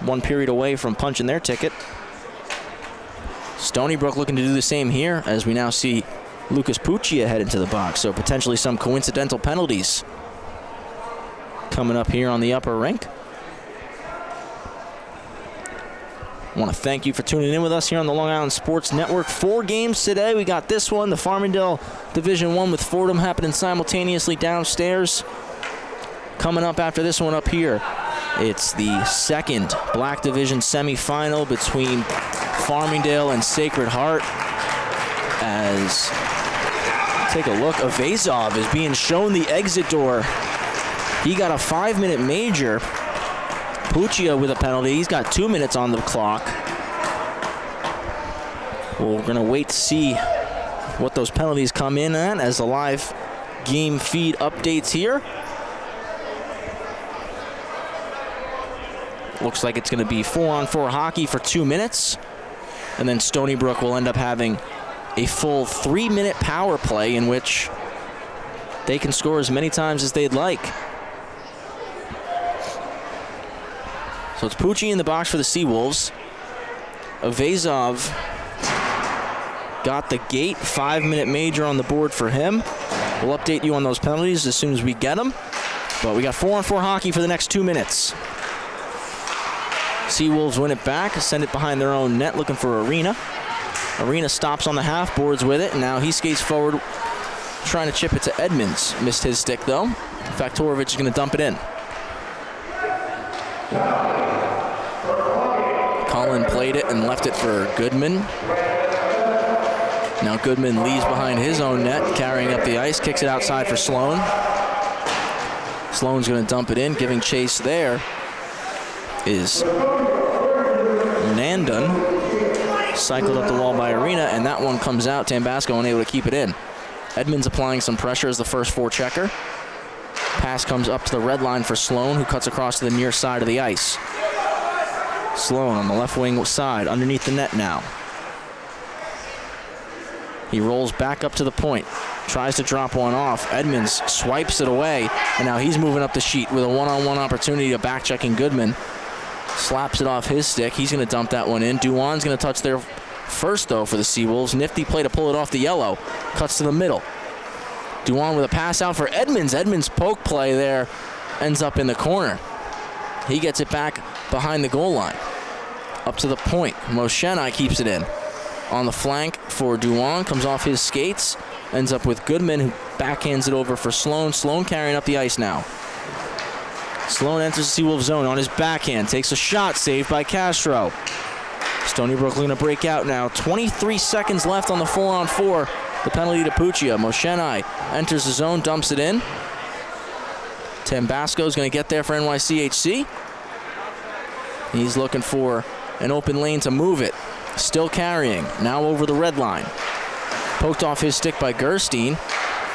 1 period away from punching their ticket. Stony Brook looking to do the same here, as we now see Lucas Puccia head into the box. So potentially some coincidental penalties coming up here on the upper rink. I want to thank you for tuning in with us here on the Long Island Sports Network. 4 games today. We got this one, the Farmingdale Division 1 with Fordham happening simultaneously downstairs. Coming up after this one up here, it's the 2nd Black Division semifinal between Farmingdale and Sacred Heart. As, take a look, Avazov is being shown the exit door. He got a 5-minute major. Puccia with a penalty. He's got 2 minutes on the clock. Well, we're going to wait to see what those penalties come in at as the live game feed updates here. Looks like it's going to be 4-on-4 hockey for 2 minutes. And then Stony Brook will end up having a full 3-minute power play in which they can score as many times as they'd like. So it's Puccia in the box for the Seawolves. Avazov got the gate. 5-minute major on the board for him. We'll update you on those penalties as soon as we get them. But we got 4-on-4 hockey for the next 2 minutes. Seawolves win it back, send it behind their own net, looking for Arena. Arena stops on the half boards with it, and now he skates forward, trying to chip it to Edmonds. Missed his stick, though. Faktorovic is going to dump it in. Cullen played it and left it for Goodman. Now Goodman leaves behind his own net, carrying up the ice, kicks it outside for Sloan. Sloan's going to dump it in, giving chase there is Nandon. Cycled up the wall by Arena, and that one comes out. Tambasco unable to keep it in. Edmonds applying some pressure as the first forechecker. Pass comes up to the red line for Sloan, who cuts across to the near side of the ice. Sloan on the left wing side, underneath the net now. He rolls back up to the point, tries to drop one off. Edmonds swipes it away, and now he's moving up the sheet with a one-on-one opportunity to back-checking Goodman. Slaps it off his stick. He's going to dump that one in. Duan's going to touch there first, though, for the Seawolves. Nifty play to pull it off the yellow. Cuts to the middle. Duan with a pass out for Edmonds. Edmonds' poke play there ends up in the corner. He gets it back behind the goal line. Up to the point. Moshenai keeps it in. On the flank for Duan. Comes off his skates. Ends up with Goodman, who backhands it over for Sloan. Sloan carrying up the ice now. Sloan enters the Seawolves zone on his backhand. Takes a shot, saved by Castro. Stony Brook going to break out now. 23 seconds left on the 4-on-4. The penalty to Puccia. Moshenai enters the zone, dumps it in. Tambasco is going to get there for NYCHC. He's looking for an open lane to move it. Still carrying. Now over the red line. Poked off his stick by Gerstein.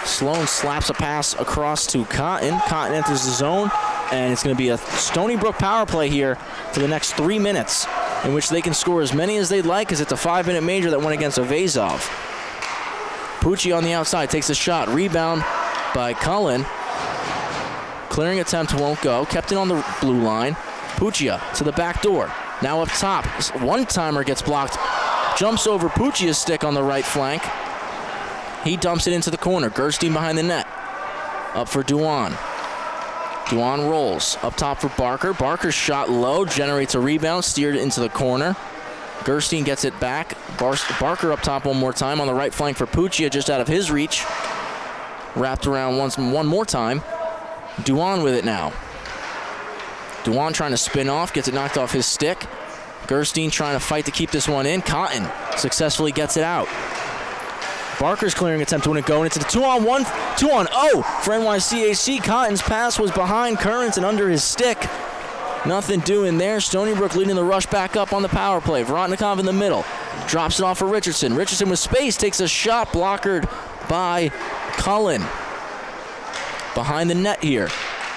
Sloan slaps a pass across to Cotton. Cotton enters the zone. And it's going to be a Stony Brook power play here for the next 3 minutes, in which they can score as many as they'd like, as it's a 5-minute major that went against Avazov. Pucci on the outside takes a shot. Rebound by Cullen. Clearing attempt won't go. Kept it on the blue line. Puccia to the back door. Now up top. One-timer gets blocked. Jumps over Puccia's stick on the right flank. He dumps it into the corner. Gerstein behind the net. Up for Duan. Duan rolls up top for Barker. Barker's shot low, generates a rebound, steered it into the corner. Gerstein gets it back. Barker up top one more time on the right flank for Puccia, just out of his reach. Wrapped around one more time. Duan with it now. Duan trying to spin off, gets it knocked off his stick. Gerstein trying to fight to keep this one in. Cotton successfully gets it out. Barker's clearing attempt to win it go, and it's a 2-on-1, 2-on-0 for NYCHC. Cotton's pass was behind Currents and under his stick. Nothing doing there. Stony Brook leading the rush back up on the power play. Vorotnikov in the middle. Drops it off for Richardson. Richardson with space takes a shot blockered by Cullen. Behind the net here.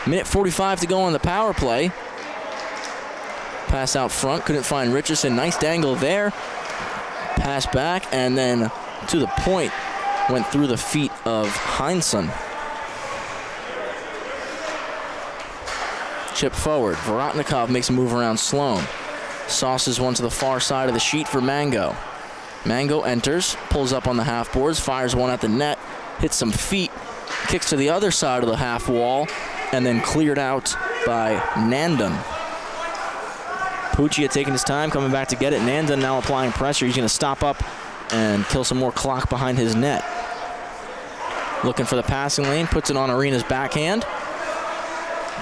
Minute 45 to go on the power play. Pass out front. Couldn't find Richardson. Nice dangle there. Pass back, and then to the point, went through the feet of Heinsohn. Chip forward. Vorotnikov makes a move around Sloan. Sauces one to the far side of the sheet for Mango. Mango enters, pulls up on the half boards, fires one at the net, hits some feet, kicks to the other side of the half wall, and then cleared out by Nandon. Puccia taking his time, coming back to get it. Nandon now applying pressure. He's going to stop up and kill some more clock behind his net. Looking for the passing lane, puts it on Arena's backhand.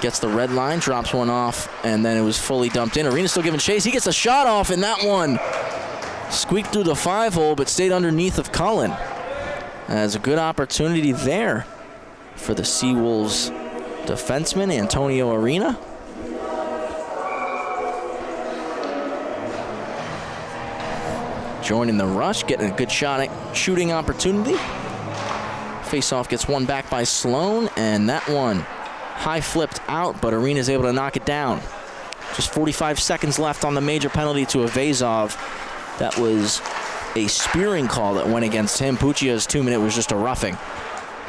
Gets the red line, drops one off, and then it was fully dumped in. Arena's still giving chase. He gets a shot off, and that one squeaked through the 5-hole, but stayed underneath of Cullen. There's a good opportunity there for the Seawolves defenseman, Antonio Arena. Joining the rush, getting a good shooting opportunity. Faceoff gets one back by Sloan, and that one high flipped out, but Arena's able to knock it down. Just 45 seconds left on the major penalty to Avazov. That was a spearing call that went against him. Puccia's 2-minute was just a roughing.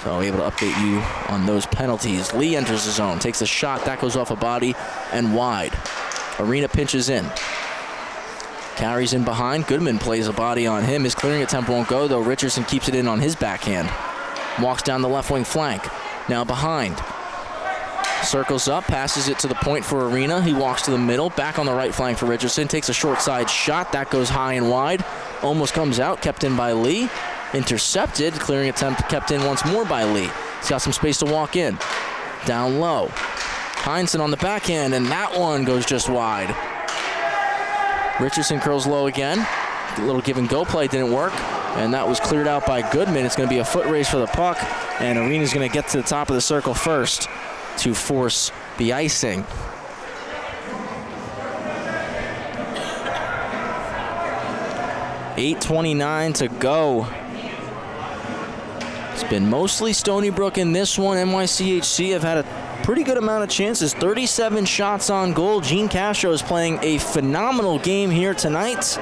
So I'll be able to update you on those penalties. Lee enters the zone, takes a shot, that goes off a body and wide. Arena pinches in. Carries in behind. Goodman plays a body on him. His clearing attempt won't go, though. Richardson keeps it in on his backhand. Walks down the left wing flank. Now behind. Circles up, passes it to the point for Arena. He walks to the middle, back on the right flank for Richardson. Takes a short side shot. That goes high and wide. Almost comes out, kept in by Lee. Intercepted. Clearing attempt kept in once more by Lee. He's got some space to walk in. Down low. Heinsohn on the backhand, and that one goes just wide. Richardson curls low again. A little give and go play didn't work, and that was cleared out by Goodman. It's going to be a foot race for the puck, and Arena's going to get to the top of the circle first to force the icing. .8:29 to go. It's been mostly Stony Brook in this one. NYCHC have had a pretty good amount of chances. 37 shots on goal. Gene Castro is playing a phenomenal game here tonight.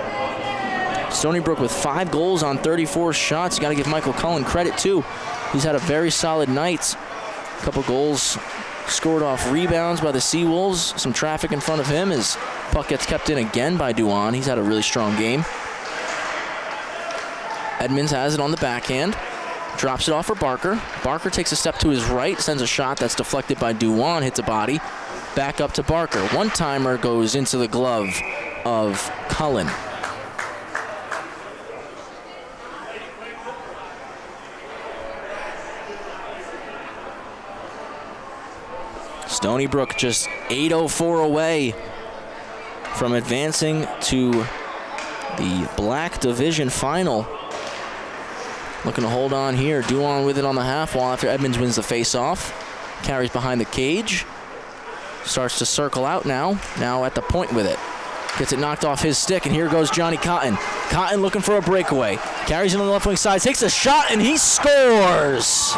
Stony Brook with 5 goals on 34 shots. You got to give Michael Cullen credit too. He's had a very solid night. A couple goals scored off rebounds by the Seawolves. Some traffic in front of him as puck gets kept in again by Duan. He's had a really strong game. Edmonds has it on the backhand. Drops it off for Barker. Barker takes a step to his right, sends a shot that's deflected by Duan, hits a body. Back up to Barker. One-timer goes into the glove of Cullen. Stony Brook just 8:04 away from advancing to the Black Division Final. Looking to hold on here. Duan with it on the half wall after Edmonds wins the face-off. Carries behind the cage. Starts to circle out now. Now at the point with it. Gets it knocked off his stick, and here goes Johnny Cotton. Cotton looking for a breakaway. Carries it on the left wing side. Takes a shot, and he scores!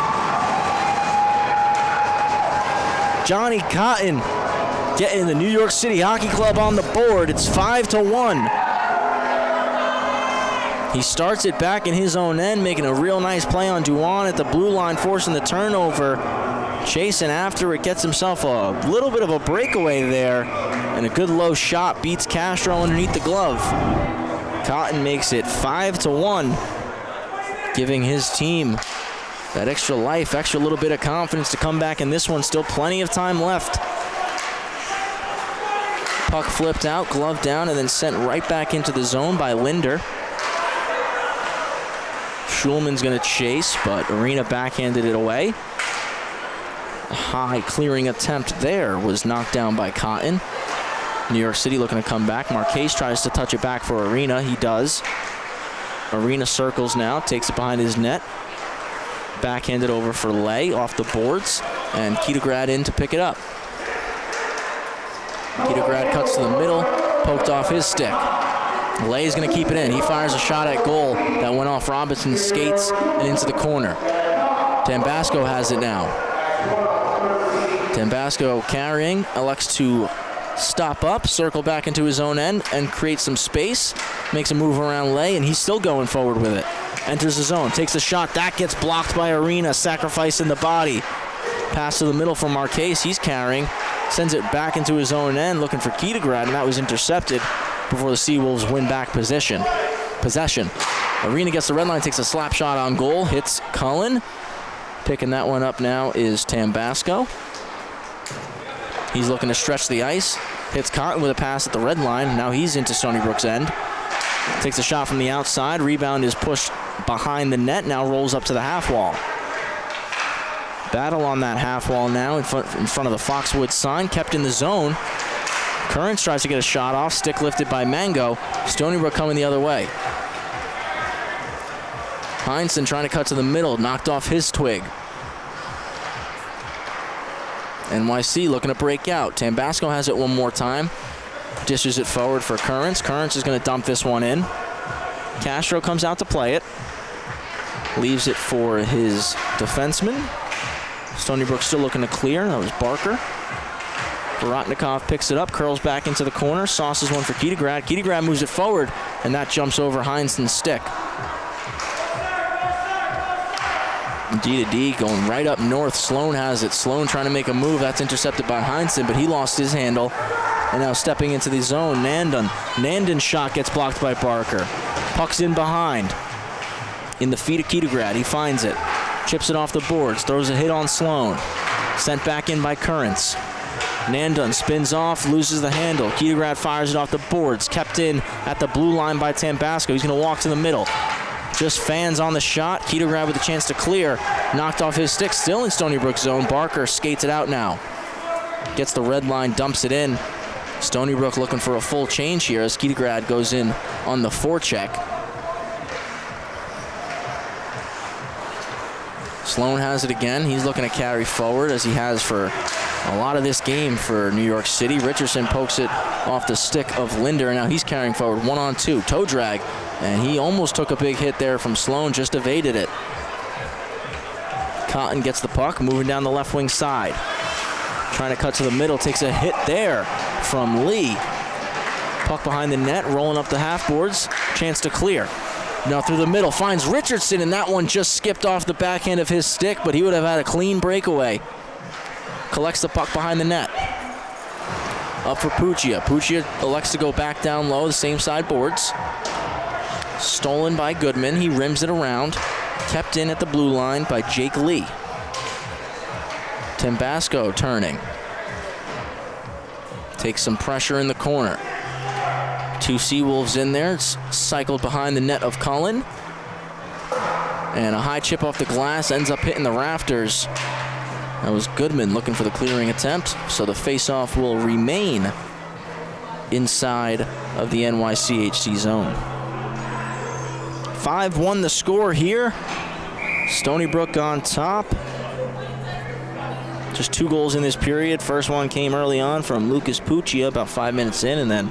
Johnny Cotton getting the New York City Hockey Club on the board. It's 5-1. He starts it back in his own end, making a real nice play on Duan at the blue line, forcing the turnover. Chasing after it, gets himself a little bit of a breakaway there, and a good low shot beats Castro underneath the glove. Cotton makes it 5-1, giving his team that extra life, extra little bit of confidence to come back in this one. Still plenty of time left. Puck flipped out, glove down, and then sent right back into the zone by Linder. Schulman's going to chase, but Arena backhanded it away. A high clearing attempt there was knocked down by Cotton. New York City looking to come back. Marquez tries to touch it back for Arena. He does. Arena circles now, takes it behind his net. Backhanded over for Lay off the boards, and Kitograd in to pick it up. Kitograd cuts to the middle, poked off his stick. Lay is going to keep it in. He fires a shot at goal that went off Robinson's skates and into the corner. Tambasco has it now. Tambasco carrying, elects to stop up, circle back into his own end, and create some space. Makes a move around Lay, and he's still going forward with it. Enters the zone, takes a shot. That gets blocked by Arena, sacrificing the body. Pass to the middle for Marquez. He's carrying, sends it back into his own end, looking for Kitograd, and that was intercepted before the Seawolves win back possession. Arena gets the red line, takes a slap shot on goal, hits Cullen. Picking that one up now is Tambasco. He's looking to stretch the ice. Hits Cotton with a pass at the red line. Now he's into Stony Brook's end. Takes a shot from the outside. Rebound is pushed behind the net. Now rolls up to the half wall. Battle on that half wall now in front of the Foxwood sign. Kept in the zone. Currents tries to get a shot off. Stick lifted by Mango. Stony Brook coming the other way. Heinsohn trying to cut to the middle. Knocked off his twig. NYC looking to break out. Tambasco has it one more time. Dishes it forward for Currents. Currents is going to dump this one in. Castro comes out to play it. Leaves it for his defenseman. Stony Brook still looking to clear. That was Barker. Borotnikov picks it up, curls back into the corner, sauces one for Kitograd. Kitograd moves it forward, and that jumps over Heinsohn's stick. D-to-D going right up north. Sloan has it. Sloan trying to make a move. That's intercepted by Heinsohn, but he lost his handle. And now stepping into the zone, Nandon. Nandon's shot gets blocked by Barker. Puck's in behind. In the feet of Kiedograd, he finds it. Chips it off the boards, throws a hit on Sloan. Sent back in by Currents. Nandon spins off, loses the handle. Kiedograd fires it off the boards. Kept in at the blue line by Tambasco. He's going to walk to the middle. Just fans on the shot. Kiedograd with a chance to clear. Knocked off his stick, still in Stony Brook zone. Barker skates it out now. Gets the red line, dumps it in. Stony Brook looking for a full change here as Kiedograd goes in on the forecheck. Sloan has it again. He's looking to carry forward as he has for a lot of this game for New York City. Richardson pokes it off the stick of Linder, and now he's carrying forward 1-on-2. Toe drag, and he almost took a big hit there from Sloan, just evaded it. Cotton gets the puck, moving down the left wing side. Trying to cut to the middle, takes a hit there from Lee. Puck behind the net, rolling up the half boards. Chance to clear. Now through the middle, finds Richardson, and that one just skipped off the backhand of his stick, but he would have had a clean breakaway. Collects the puck behind the net. Up for Puccia. Puccia elects to go back down low, the same side boards. Stolen by Goodman. He rims it around. Kept in at the blue line by Jake Lee. Tambasco turning. Takes some pressure in the corner. Two Seawolves in there. It's cycled behind the net of Cullen. And a high chip off the glass ends up hitting the rafters. That was Goodman looking for the clearing attempt. So the faceoff will remain inside of the NYCHC zone. 5-1 the score here. Stony Brook on top. Just 2 goals in this period. First one came early on from Lucas Puccia about 5 minutes in, and then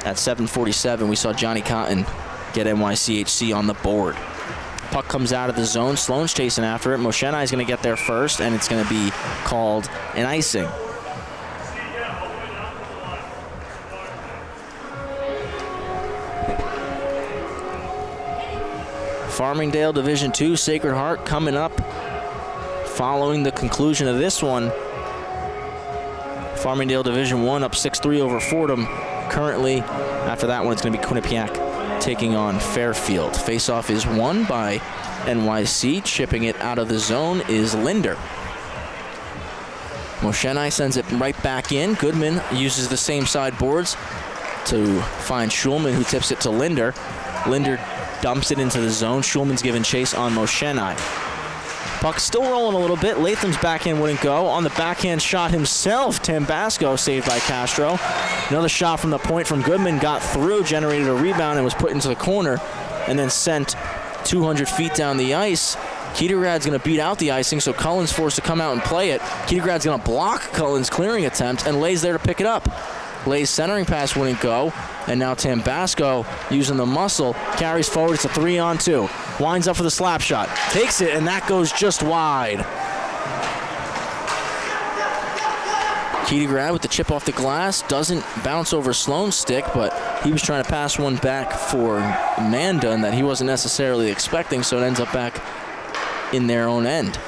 at 7:47 we saw Johnny Cotton get NYCHC on the board. Puck comes out of the zone. Sloan's chasing after it. Moshenai is going to get there first, and it's going to be called an icing. Farmingdale Division II, Sacred Heart coming up following the conclusion of this one. Farmingdale Division I up 6-3 over Fordham. Currently, after that one, it's going to be Quinnipiac taking on Fairfield. Faceoff is won by NYC. Chipping it out of the zone is Linder. Moshenai sends it right back in. Goodman uses the same side boards to find Schulman, who tips it to Linder. Linder dumps it into the zone. Schulman's giving chase on Moshenai. Puck still rolling a little bit. Latham's backhand wouldn't go. On the backhand shot himself, Tambasco saved by Castro. Another shot from the point from Goodman got through, generated a rebound, and was put into the corner, and then sent 200 feet down the ice. Kiedograd's going to beat out the icing, so Cullen's forced to come out and play it. Kiedograd's going to block Cullen's clearing attempt, and Lay's there to pick it up. Lay's centering pass wouldn't go, and now Tambasco, using the muscle, carries forward. It's a 3-on-2. Winds up for the slap shot. Takes it, and that goes just wide. Kiedograd with the chip off the glass. Doesn't bounce over Sloan's stick, but he was trying to pass one back for Nandon that he wasn't necessarily expecting, so it ends up back in their own end.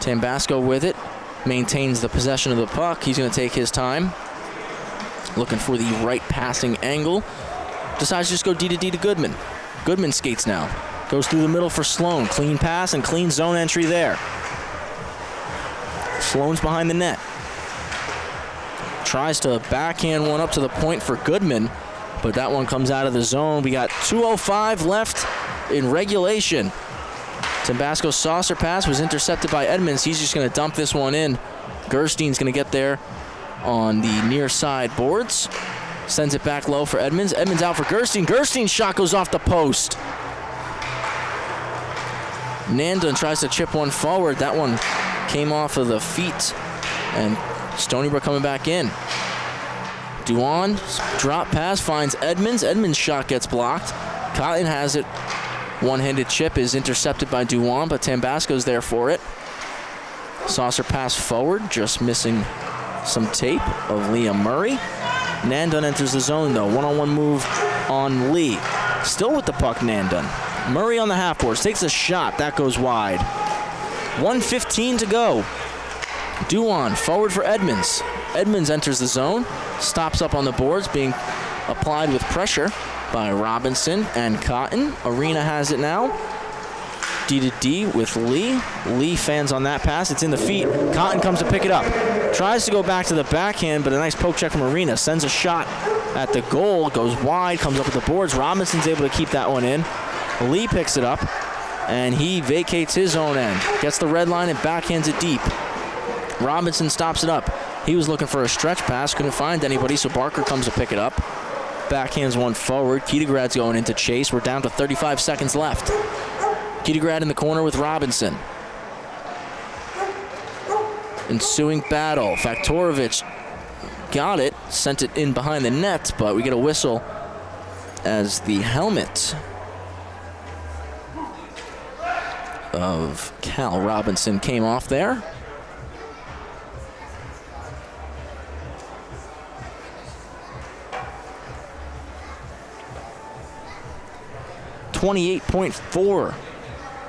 Tambasco with it. Maintains the possession of the puck. He's going to take his time. Looking for the right passing angle. Decides to just go D to D to Goodman. Goodman skates now. Goes through the middle for Sloan. Clean pass and clean zone entry there. Sloan's behind the net. Tries to backhand one up to the point for Goodman, but that one comes out of the zone. We got 2:05 left in regulation. Tambasco's saucer pass was intercepted by Edmonds. He's just going to dump this one in. Gerstein's going to get there on the near side boards. Sends it back low for Edmonds. Edmonds out for Gerstein. Gerstein's shot goes off the post. Nandon tries to chip one forward. That one came off of the feet, and Stony Brook coming back in. Duan, drop pass, finds Edmonds. Edmonds' shot gets blocked. Cotton has it. One-handed chip is intercepted by Duan, but Tambasco's there for it. Saucer pass forward, just missing some tape of Liam Murray. Nandon enters the zone, though. One-on-one move on Lee. Still with the puck, Nandon. Murray on the half boards, takes a shot. That goes wide. 1:15 to go. Duan forward for Edmonds. Edmonds enters the zone. stops up on the boards, being applied with pressure by Robinson and Cotton. Arena has it now. D to D with Lee. Lee fans on that pass. It's in the feet. Cotton comes to pick it up. Tries to go back to the backhand, but a nice poke check from Arena. Sends a shot at the goal. Goes wide. Comes up with the boards. Robinson's able to keep that one in. Lee picks it up, and he vacates his own end. Gets the red line and backhands it deep. Robinson stops it up. He was looking for a stretch pass. Couldn't find anybody, so Barker comes to pick it up. Backhands one forward. Kittigrad's going into chase. We're down to 35 seconds left. Kittigrad in the corner with Robinson. Ensuing battle. Faktorovich got it, sent it in behind the net, but we get a whistle as the helmet of Cal Robinson came off there. .4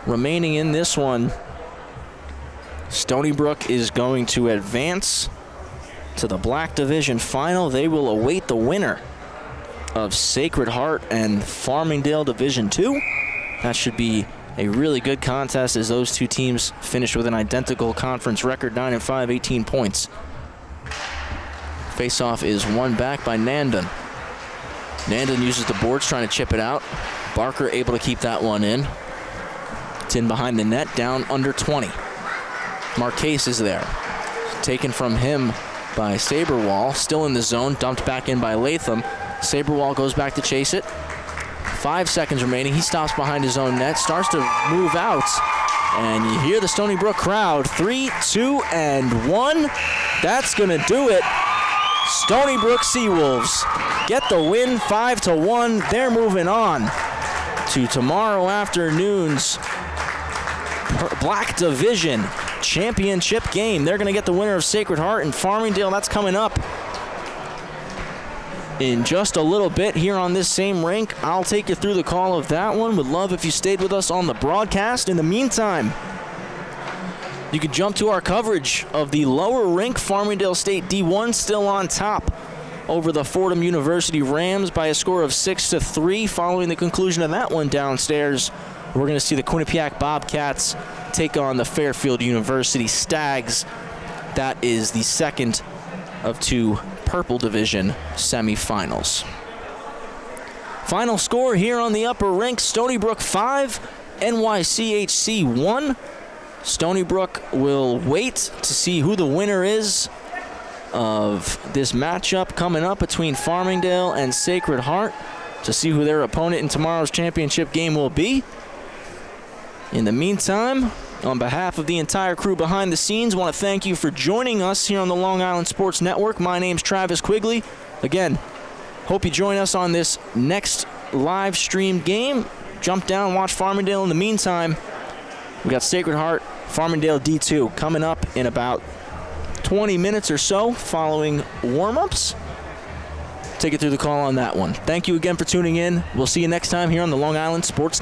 remaining in this one. Stony Brook is going to advance to the Black Division Final. They will await the winner of Sacred Heart and Farmingdale Division II. That should be a really good contest as those two teams finish with an identical conference record, 9-5, 18 points. Face-off is won back by Nandon. Nandon uses the boards trying to chip it out. Barker able to keep that one in. It's in behind the net, down under 20. Marquez is there. Taken from him by Saberwall. Still in the zone, dumped back in by Latham. Saberwall goes back to chase it. 5 seconds remaining. He stops behind his own net, starts to move out. And you hear the Stony Brook crowd. 3, 2, and 1. That's going to do it. Stony Brook Seawolves get the win, 5-1. They're moving on to tomorrow afternoon's Black Division Championship game. They're going to get the winner of Sacred Heart and Farmingdale. That's coming up in just a little bit here on this same rink. I'll take you through the call of that one. Would love if you stayed with us on the broadcast. In the meantime, you can jump to our coverage of the lower rink. Farmingdale State D1 still on top over the Fordham University Rams by a score of 6-3. Following the conclusion of that one downstairs, we're going to see the Quinnipiac Bobcats take on the Fairfield University Stags. That is the second of two Purple Division semifinals. Final score here on the upper rink: Stony Brook 5, NYCHC 1. Stony Brook will wait to see who the winner is of this matchup coming up between Farmingdale and Sacred Heart, to see who their opponent in tomorrow's championship game will be. In the meantime, on behalf of the entire crew behind the scenes, I want to thank you for joining us here on the Long Island Sports Network. My name's Travis Quigley. Again, hope you join us on this next live stream game. Jump down, watch Farmingdale. In the meantime, we got Sacred Heart, Farmingdale D2 coming up in about 20 minutes or so following warm-ups. Take it through the call on that one. Thank you again for tuning in. We'll see you next time here on the Long Island Sports Network.